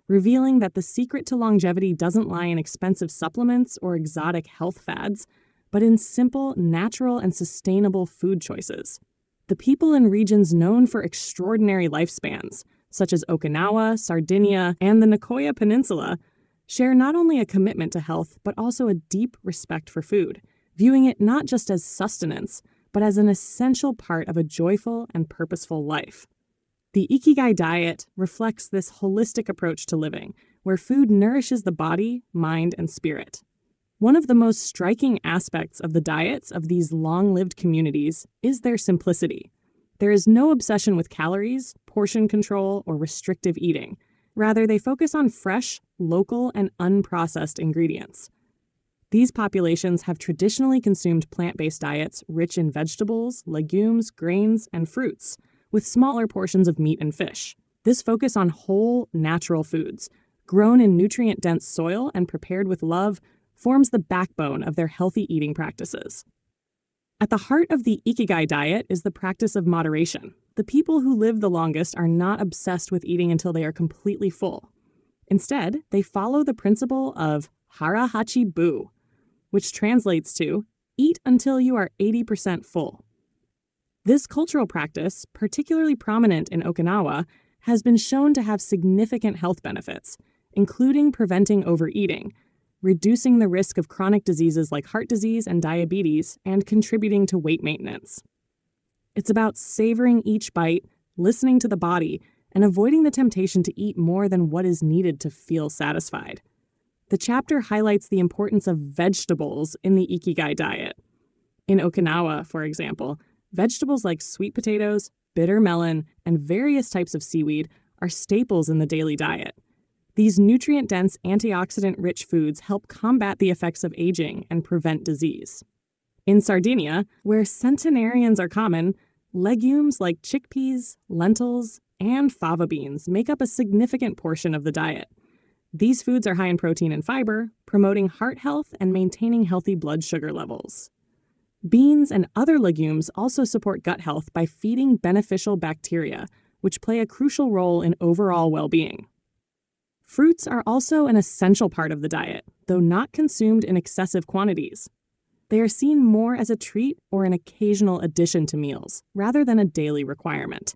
revealing that the secret to longevity doesn't lie in expensive supplements or exotic health fads, but in simple, natural, and sustainable food choices. The people in regions known for extraordinary lifespans, such as Okinawa, Sardinia, and the Nicoya Peninsula, share not only a commitment to health, but also a deep respect for food, viewing it not just as sustenance, but as an essential part of a joyful and purposeful life. The Ikigai diet reflects this holistic approach to living, where food nourishes the body, mind, and spirit. One of the most striking aspects of the diets of these long-lived communities is their simplicity. There is no obsession with calories, portion control, or restrictive eating. Rather, they focus on fresh, local, and unprocessed ingredients. These populations have traditionally consumed plant-based diets rich in vegetables, legumes, grains, and fruits, with smaller portions of meat and fish. This focus on whole, natural foods, grown in nutrient-dense soil and prepared with love, forms the backbone of their healthy eating practices. At the heart of the Ikigai diet is the practice of moderation. The people who live the longest are not obsessed with eating until they are completely full. Instead, they follow the principle of hara hachi bu, which translates to eat until you are 80% full. This cultural practice, particularly prominent in Okinawa, has been shown to have significant health benefits, including preventing overeating, reducing the risk of chronic diseases like heart disease and diabetes, and contributing to weight maintenance. It's about savoring each bite, listening to the body, and avoiding the temptation to eat more than what is needed to feel satisfied. The chapter highlights the importance of vegetables in the Ikigai diet. In Okinawa, for example, vegetables like sweet potatoes, bitter melon, and various types of seaweed are staples in the daily diet. These nutrient-dense, antioxidant-rich foods help combat the effects of aging and prevent disease. In Sardinia, where centenarians are common, legumes like chickpeas, lentils, and fava beans make up a significant portion of the diet. These foods are high in protein and fiber, promoting heart health and maintaining healthy blood sugar levels. Beans and other legumes also support gut health by feeding beneficial bacteria, which play a crucial role in overall well-being. Fruits are also an essential part of the diet, though not consumed in excessive quantities. They are seen more as a treat or an occasional addition to meals, rather than a daily requirement.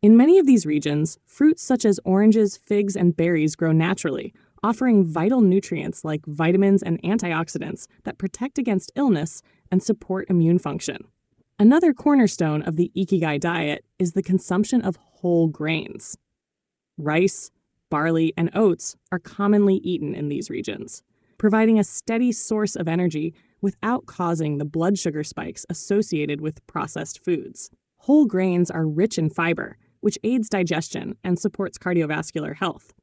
In many of these regions, fruits such as oranges, figs, and berries grow naturally, offering vital nutrients like vitamins and antioxidants that protect against illness and support immune function. Another cornerstone of the Ikigai diet is the consumption of whole grains. Rice, barley, and oats are commonly eaten in these regions, providing a steady source of energy without causing the blood sugar spikes associated with processed foods. Whole grains are rich in fiber, which aids digestion and supports cardiovascular health.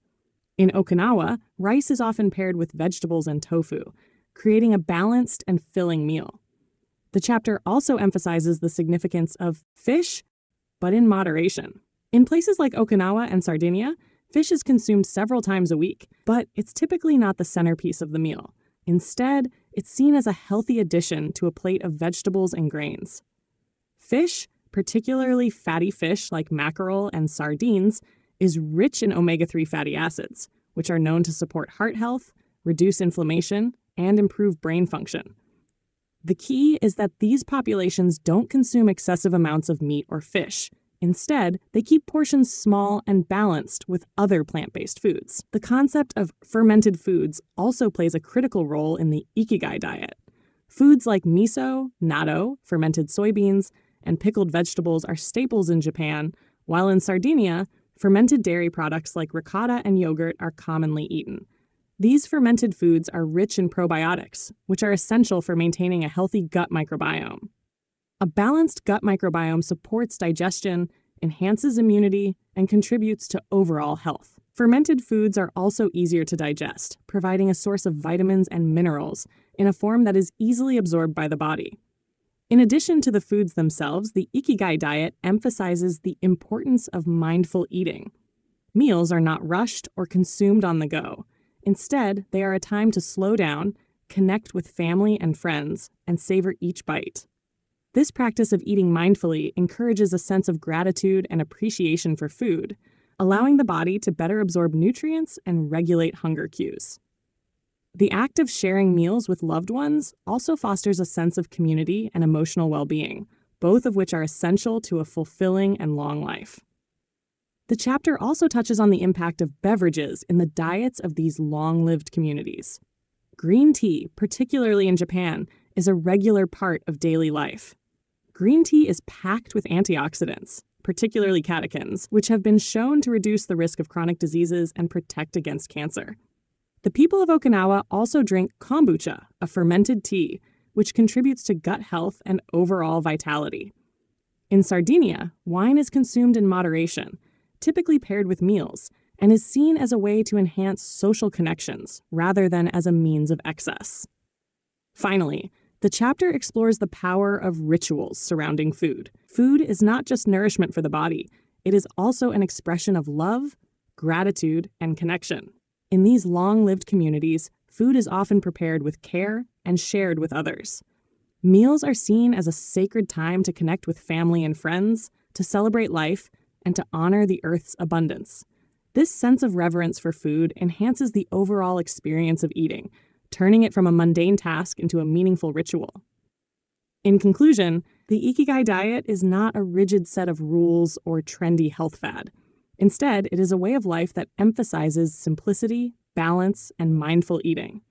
In Okinawa, rice is often paired with vegetables and tofu, creating a balanced and filling meal. The chapter also emphasizes the significance of fish, but in moderation. In places like Okinawa and Sardinia, fish is consumed several times a week, but it's typically not the centerpiece of the meal. Instead, it's seen as a healthy addition to a plate of vegetables and grains. Fish, particularly fatty fish like mackerel and sardines, is rich in omega-3 fatty acids, which are known to support heart health, reduce inflammation, and improve brain function. The key is that these populations don't consume excessive amounts of meat or fish. Instead, they keep portions small and balanced with other plant-based foods. The concept of fermented foods also plays a critical role in the Ikigai diet. Foods like miso, natto, fermented soybeans, and pickled vegetables are staples in Japan, while in Sardinia, fermented dairy products like ricotta and yogurt are commonly eaten. These fermented foods are rich in probiotics, which are essential for maintaining a healthy gut microbiome. A balanced gut microbiome supports digestion, enhances immunity, and contributes to overall health. Fermented foods are also easier to digest, providing a source of vitamins and minerals in a form that is easily absorbed by the body. In addition to the foods themselves, the Ikigai diet emphasizes the importance of mindful eating. Meals are not rushed or consumed on the go. Instead, they are a time to slow down, connect with family and friends, and savor each bite. This practice of eating mindfully encourages a sense of gratitude and appreciation for food, allowing the body to better absorb nutrients and regulate hunger cues. The act of sharing meals with loved ones also fosters a sense of community and emotional well-being, both of which are essential to a fulfilling and long life. The chapter also touches on the impact of beverages in the diets of these long-lived communities. Green tea, particularly in Japan, is a regular part of daily life. Green tea is packed with antioxidants, particularly catechins, which have been shown to reduce the risk of chronic diseases and protect against cancer. The people of Okinawa also drink kombucha, a fermented tea, which contributes to gut health and overall vitality. In Sardinia, wine is consumed in moderation, typically paired with meals, and is seen as a way to enhance social connections rather than as a means of excess. Finally, the chapter explores the power of rituals surrounding food. Food is not just nourishment for the body, it is also an expression of love, gratitude, and connection. In these long-lived communities, food is often prepared with care and shared with others. Meals are seen as a sacred time to connect with family and friends, to celebrate life, and to honor the earth's abundance. This sense of reverence for food enhances the overall experience of eating, turning it from a mundane task into a meaningful ritual. In conclusion, the Ikigai diet is not a rigid set of rules or trendy health fad. Instead, it is a way of life that emphasizes simplicity, balance, and mindful eating.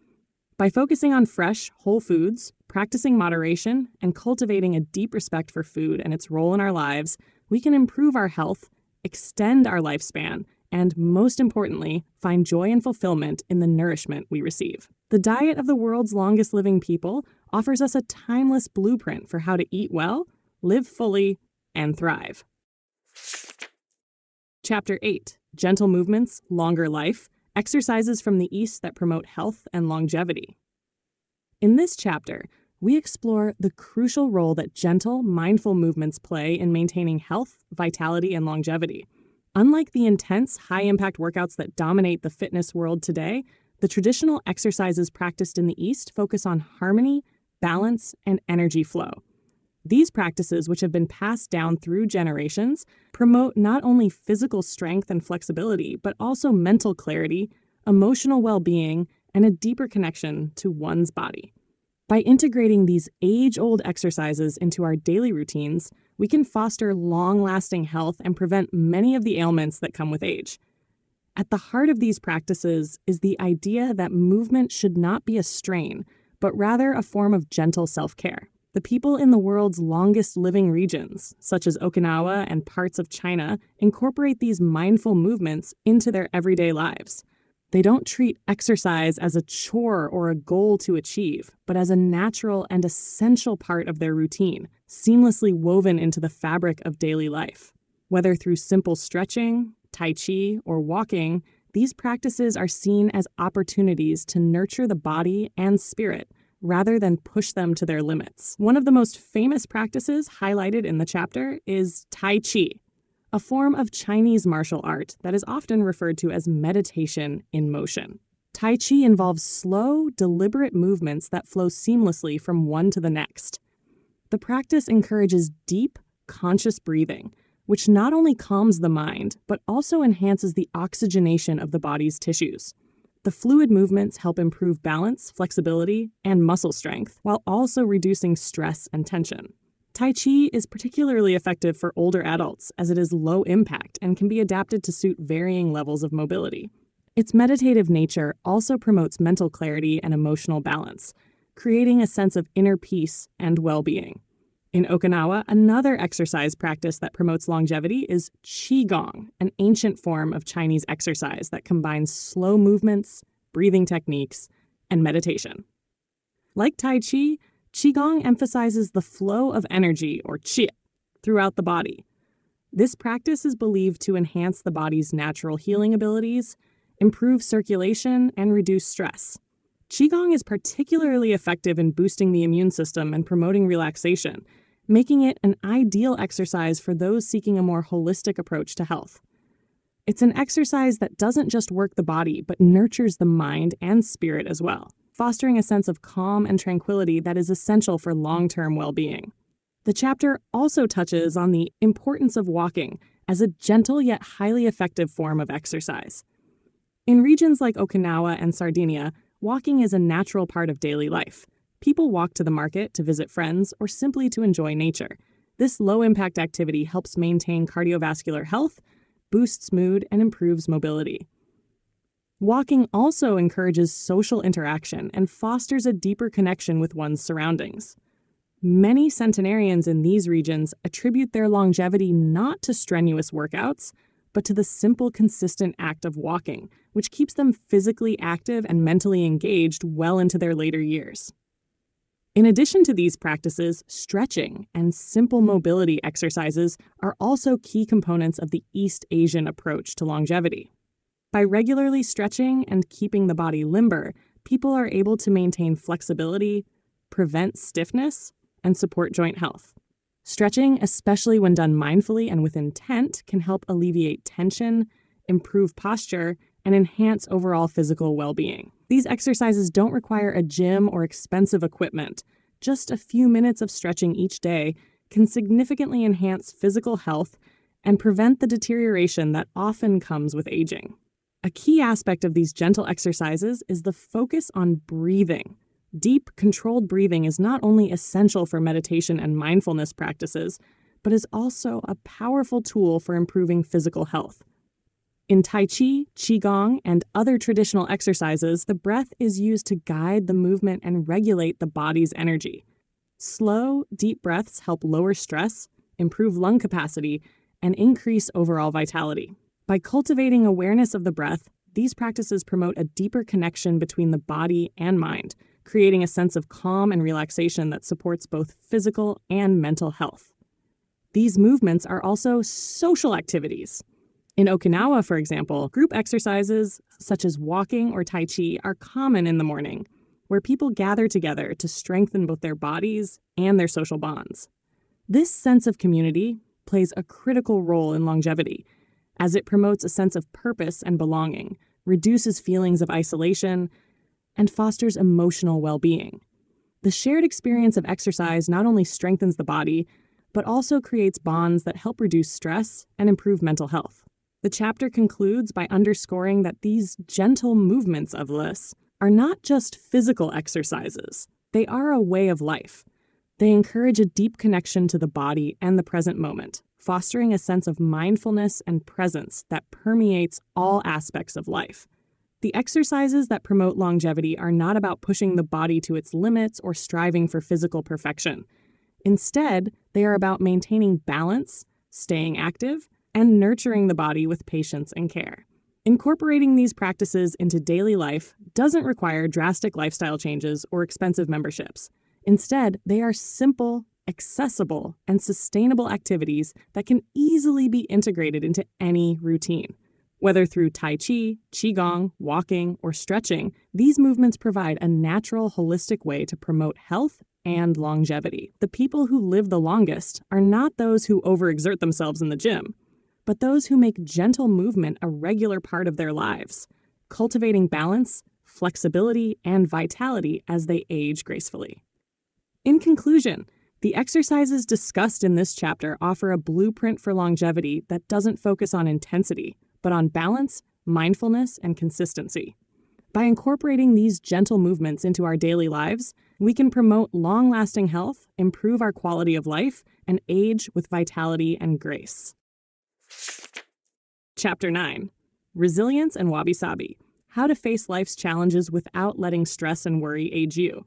By focusing on fresh, whole foods, practicing moderation, and cultivating a deep respect for food and its role in our lives, we can improve our health, extend our lifespan, and, most importantly, find joy and fulfillment in the nourishment we receive. The diet of the world's longest living people offers us a timeless blueprint for how to eat well, live fully, and thrive. Chapter 8, Gentle Movements, Longer Life, Exercises from the East that Promote Health and Longevity. In this chapter, we explore the crucial role that gentle, mindful movements play in maintaining health, vitality, and longevity. Unlike the intense, high-impact workouts that dominate the fitness world today, the traditional exercises practiced in the East focus on harmony, balance, and energy flow. These practices, which have been passed down through generations, promote not only physical strength and flexibility, but also mental clarity, emotional well-being, and a deeper connection to one's body. By integrating these age-old exercises into our daily routines, we can foster long-lasting health and prevent many of the ailments that come with age. At the heart of these practices is the idea that movement should not be a strain, but rather a form of gentle self-care. The people in the world's longest living regions, such as Okinawa and parts of China, incorporate these mindful movements into their everyday lives. They don't treat exercise as a chore or a goal to achieve, but as a natural and essential part of their routine, seamlessly woven into the fabric of daily life. Whether through simple stretching, tai chi, or walking, these practices are seen as opportunities to nurture the body and spirit, rather than push them to their limits. One of the most famous practices highlighted in the chapter is Tai Chi, a form of Chinese martial art that is often referred to as meditation in motion. Tai Chi involves slow, deliberate movements that flow seamlessly from one to the next. The practice encourages deep, conscious breathing, which not only calms the mind, but also enhances the oxygenation of the body's tissues. The fluid movements help improve balance, flexibility, and muscle strength, while also reducing stress and tension. Tai Chi is particularly effective for older adults as it is low impact and can be adapted to suit varying levels of mobility. Its meditative nature also promotes mental clarity and emotional balance, creating a sense of inner peace and well-being. In Okinawa, another exercise practice that promotes longevity is Qigong, an ancient form of Chinese exercise that combines slow movements, breathing techniques, and meditation. Like Tai Chi, Qigong emphasizes the flow of energy, or qi, throughout the body. This practice is believed to enhance the body's natural healing abilities, improve circulation, and reduce stress. Qigong is particularly effective in boosting the immune system and promoting relaxation, making it an ideal exercise for those seeking a more holistic approach to health. It's an exercise that doesn't just work the body, but nurtures the mind and spirit as well, fostering a sense of calm and tranquility that is essential for long-term well-being. The chapter also touches on the importance of walking as a gentle yet highly effective form of exercise. In regions like Okinawa and Sardinia, walking is a natural part of daily life. People walk to the market to visit friends or simply to enjoy nature. This low-impact activity helps maintain cardiovascular health, boosts mood, and improves mobility. Walking also encourages social interaction and fosters a deeper connection with one's surroundings. Many centenarians in these regions attribute their longevity not to strenuous workouts, but to the simple, consistent act of walking, which keeps them physically active and mentally engaged well into their later years. In addition to these practices, stretching and simple mobility exercises are also key components of the East Asian approach to longevity. By regularly stretching and keeping the body limber, people are able to maintain flexibility, prevent stiffness, and support joint health. Stretching, especially when done mindfully and with intent, can help alleviate tension, improve posture, and enhance overall physical well-being. These exercises don't require a gym or expensive equipment. Just a few minutes of stretching each day can significantly enhance physical health and prevent the deterioration that often comes with aging. A key aspect of these gentle exercises is the focus on breathing. Deep, controlled breathing is not only essential for meditation and mindfulness practices, but is also a powerful tool for improving physical health. In Tai Chi, Qigong, and other traditional exercises, the breath is used to guide the movement and regulate the body's energy. Slow, deep breaths help lower stress, improve lung capacity, and increase overall vitality. By cultivating awareness of the breath, these practices promote a deeper connection between the body and mind, creating a sense of calm and relaxation that supports both physical and mental health. These movements are also social activities. In Okinawa, for example, group exercises such as walking or Tai Chi are common in the morning, where people gather together to strengthen both their bodies and their social bonds. This sense of community plays a critical role in longevity, as it promotes a sense of purpose and belonging, reduces feelings of isolation, and fosters emotional well-being. The shared experience of exercise not only strengthens the body, but also creates bonds that help reduce stress and improve mental health. The chapter concludes by underscoring that these gentle movements of bliss are not just physical exercises. They are a way of life. They encourage a deep connection to the body and the present moment, fostering a sense of mindfulness and presence that permeates all aspects of life. The exercises that promote longevity are not about pushing the body to its limits or striving for physical perfection. Instead, they are about maintaining balance, staying active, and nurturing the body with patience and care. Incorporating these practices into daily life doesn't require drastic lifestyle changes or expensive memberships. Instead, they are simple, accessible, and sustainable activities that can easily be integrated into any routine. Whether through Tai Chi, Qigong, walking, or stretching, these movements provide a natural, holistic way to promote health and longevity. The people who live the longest are not those who overexert themselves in the gym, but those who make gentle movement a regular part of their lives, cultivating balance, flexibility, and vitality as they age gracefully. In conclusion, the exercises discussed in this chapter offer a blueprint for longevity that doesn't focus on intensity, but on balance, mindfulness, and consistency. By incorporating these gentle movements into our daily lives, we can promote long-lasting health, improve our quality of life, and age with vitality and grace. Chapter 9. Resilience and Wabi-Sabi. How to face life's challenges without letting stress and worry age you.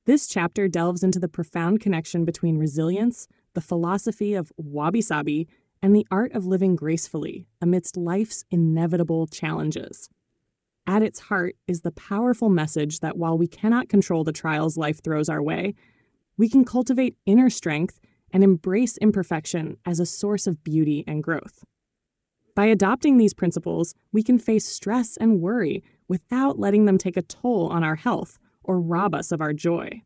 This chapter delves into the profound connection between resilience, the philosophy of Wabi-Sabi, and the art of living gracefully amidst life's inevitable challenges. At its heart is the powerful message that while we cannot control the trials life throws our way, we can cultivate inner strength and embrace imperfection as a source of beauty and growth. By adopting these principles, we can face stress and worry without letting them take a toll on our health or rob us of our joy.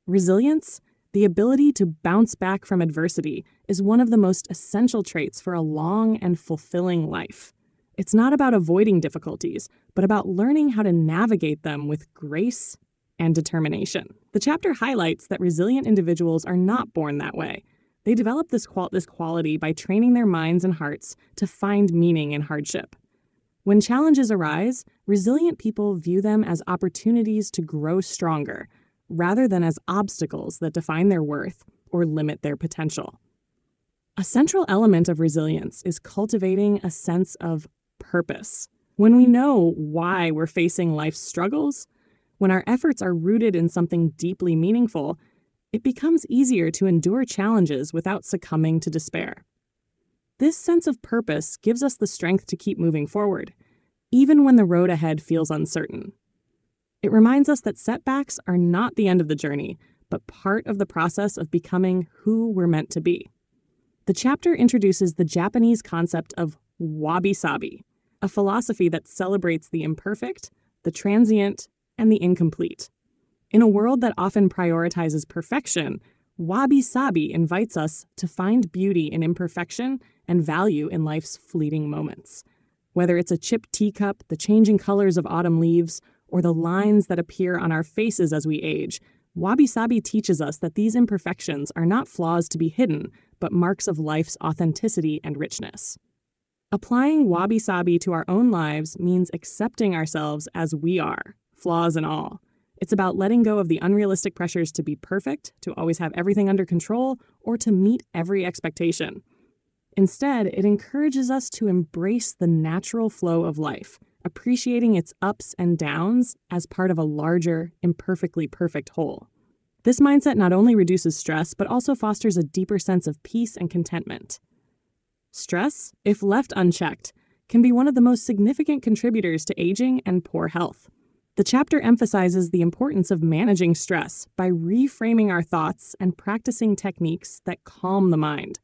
Resilience, the ability to bounce back from adversity, is one of the most essential traits for a long and fulfilling life. It's not about avoiding difficulties, but about learning how to navigate them with grace and determination. The chapter highlights that resilient individuals are not born that way. They develop this quality by training their minds and hearts to find meaning in hardship. When challenges arise, resilient people view them as opportunities to grow stronger, rather than as obstacles that define their worth or limit their potential. A central element of resilience is cultivating a sense of purpose. When we know why we're facing life's struggles, when our efforts are rooted in something deeply meaningful, it becomes easier to endure challenges without succumbing to despair. This sense of purpose gives us the strength to keep moving forward, even when the road ahead feels uncertain. It reminds us that setbacks are not the end of the journey, but part of the process of becoming who we're meant to be. The chapter introduces the Japanese concept of wabi-sabi, a philosophy that celebrates the imperfect, the transient, and the incomplete. In a world that often prioritizes perfection, wabi-sabi invites us to find beauty in imperfection and value in life's fleeting moments. Whether it's a chipped teacup, the changing colors of autumn leaves, or the lines that appear on our faces as we age, wabi-sabi teaches us that these imperfections are not flaws to be hidden, but marks of life's authenticity and richness. Applying wabi-sabi to our own lives means accepting ourselves as we are, flaws and all. It's about letting go of the unrealistic pressures to be perfect, to always have everything under control, or to meet every expectation. Instead, it encourages us to embrace the natural flow of life, appreciating its ups and downs as part of a larger, imperfectly perfect whole. This mindset not only reduces stress, but also fosters a deeper sense of peace and contentment. Stress, if left unchecked, can be one of the most significant contributors to aging and poor health. The chapter emphasizes the importance of managing stress by reframing our thoughts and practicing techniques that calm the mind.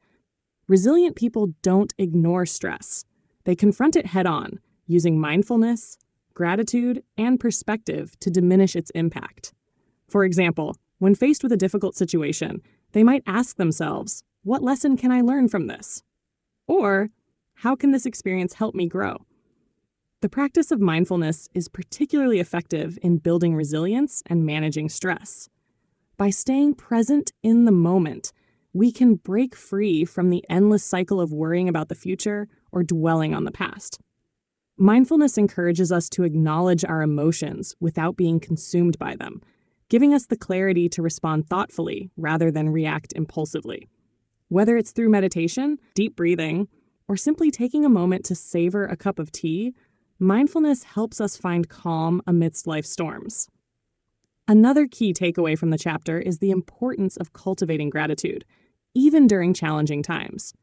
Resilient people don't ignore stress. They confront it head-on, using mindfulness, gratitude, and perspective to diminish its impact. For example, when faced with a difficult situation, they might ask themselves, "What lesson can I learn from this?" Or, "How can this experience help me grow?" The practice of mindfulness is particularly effective in building resilience and managing stress. By staying present in the moment, we can break free from the endless cycle of worrying about the future or dwelling on the past. Mindfulness encourages us to acknowledge our emotions without being consumed by them, giving us the clarity to respond thoughtfully rather than react impulsively. Whether it's through meditation, deep breathing, or simply taking a moment to savor a cup of tea, mindfulness helps us find calm amidst life's storms. Another key takeaway from the chapter is the importance of cultivating gratitude, even during challenging times.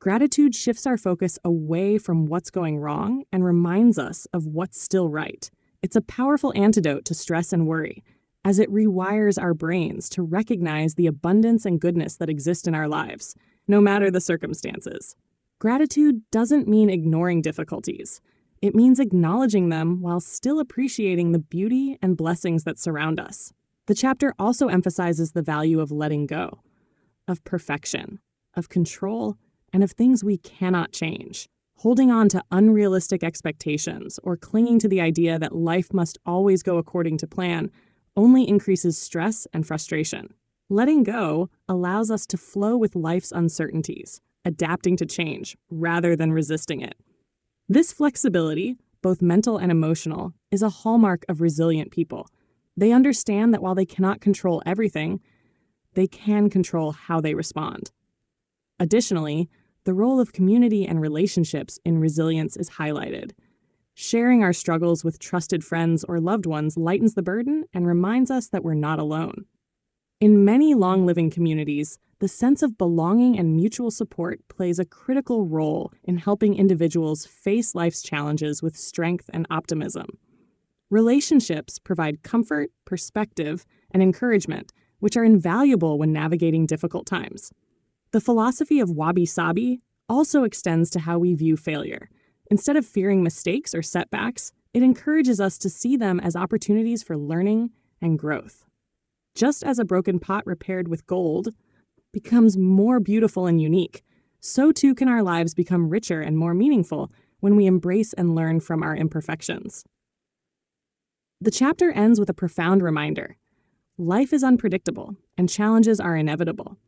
Gratitude shifts our focus away from what's going wrong and reminds us of what's still right. It's a powerful antidote to stress and worry, as it rewires our brains to recognize the abundance and goodness that exist in our lives, no matter the circumstances. Gratitude doesn't mean ignoring difficulties. It means acknowledging them while still appreciating the beauty and blessings that surround us. The chapter also emphasizes the value of letting go, of perfection, of control, and of things we cannot change. Holding on to unrealistic expectations or clinging to the idea that life must always go according to plan only increases stress and frustration. Letting go allows us to flow with life's uncertainties, adapting to change rather than resisting it. This flexibility, both mental and emotional, is a hallmark of resilient people. They understand that while they cannot control everything, they can control how they respond. Additionally, the role of community and relationships in resilience is highlighted. Sharing our struggles with trusted friends or loved ones lightens the burden and reminds us that we're not alone. In many long-living communities, the sense of belonging and mutual support plays a critical role in helping individuals face life's challenges with strength and optimism. Relationships provide comfort, perspective, and encouragement, which are invaluable when navigating difficult times. The philosophy of wabi-sabi also extends to how we view failure. Instead of fearing mistakes or setbacks, it encourages us to see them as opportunities for learning and growth. Just as a broken pot repaired with gold becomes more beautiful and unique, so too can our lives become richer and more meaningful when we embrace and learn from our imperfections. The chapter ends with a profound reminder. Life is unpredictable, and challenges are inevitable.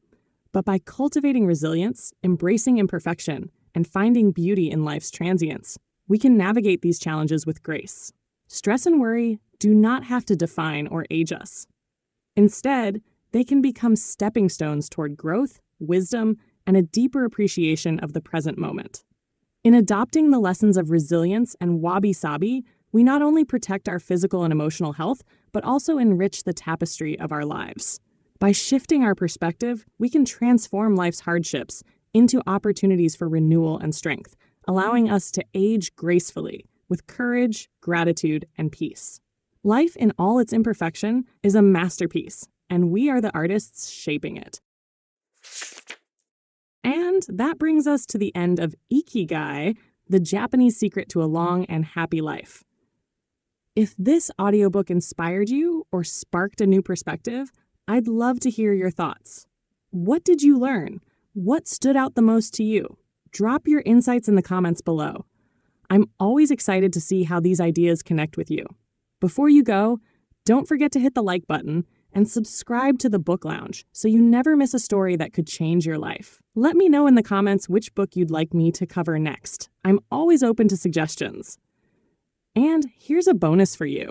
But by cultivating resilience, embracing imperfection, and finding beauty in life's transience, we can navigate these challenges with grace. Stress and worry do not have to define or age us. Instead, they can become stepping stones toward growth, wisdom, and a deeper appreciation of the present moment. In adopting the lessons of resilience and wabi-sabi, we not only protect our physical and emotional health, but also enrich the tapestry of our lives. By shifting our perspective, we can transform life's hardships into opportunities for renewal and strength, allowing us to age gracefully with courage, gratitude, and peace. Life in all its imperfection is a masterpiece, and we are the artists shaping it. And that brings us to the end of Ikigai, the Japanese secret to a long and happy life. If this audiobook inspired you or sparked a new perspective, I'd love to hear your thoughts. What did you learn? What stood out the most to you? Drop your insights in the comments below. I'm always excited to see how these ideas connect with you. Before you go, don't forget to hit the like button and subscribe to the Book Lounge so you never miss a story that could change your life. Let me know in the comments which book you'd like me to cover next. I'm always open to suggestions. And here's a bonus for you.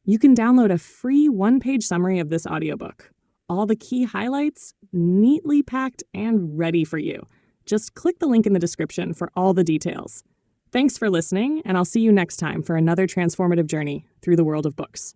You can download a free one-page summary of this audiobook. All the key highlights, neatly packed and ready for you. Just click the link in the description for all the details. Thanks for listening, and I'll see you next time for another transformative journey through the world of books.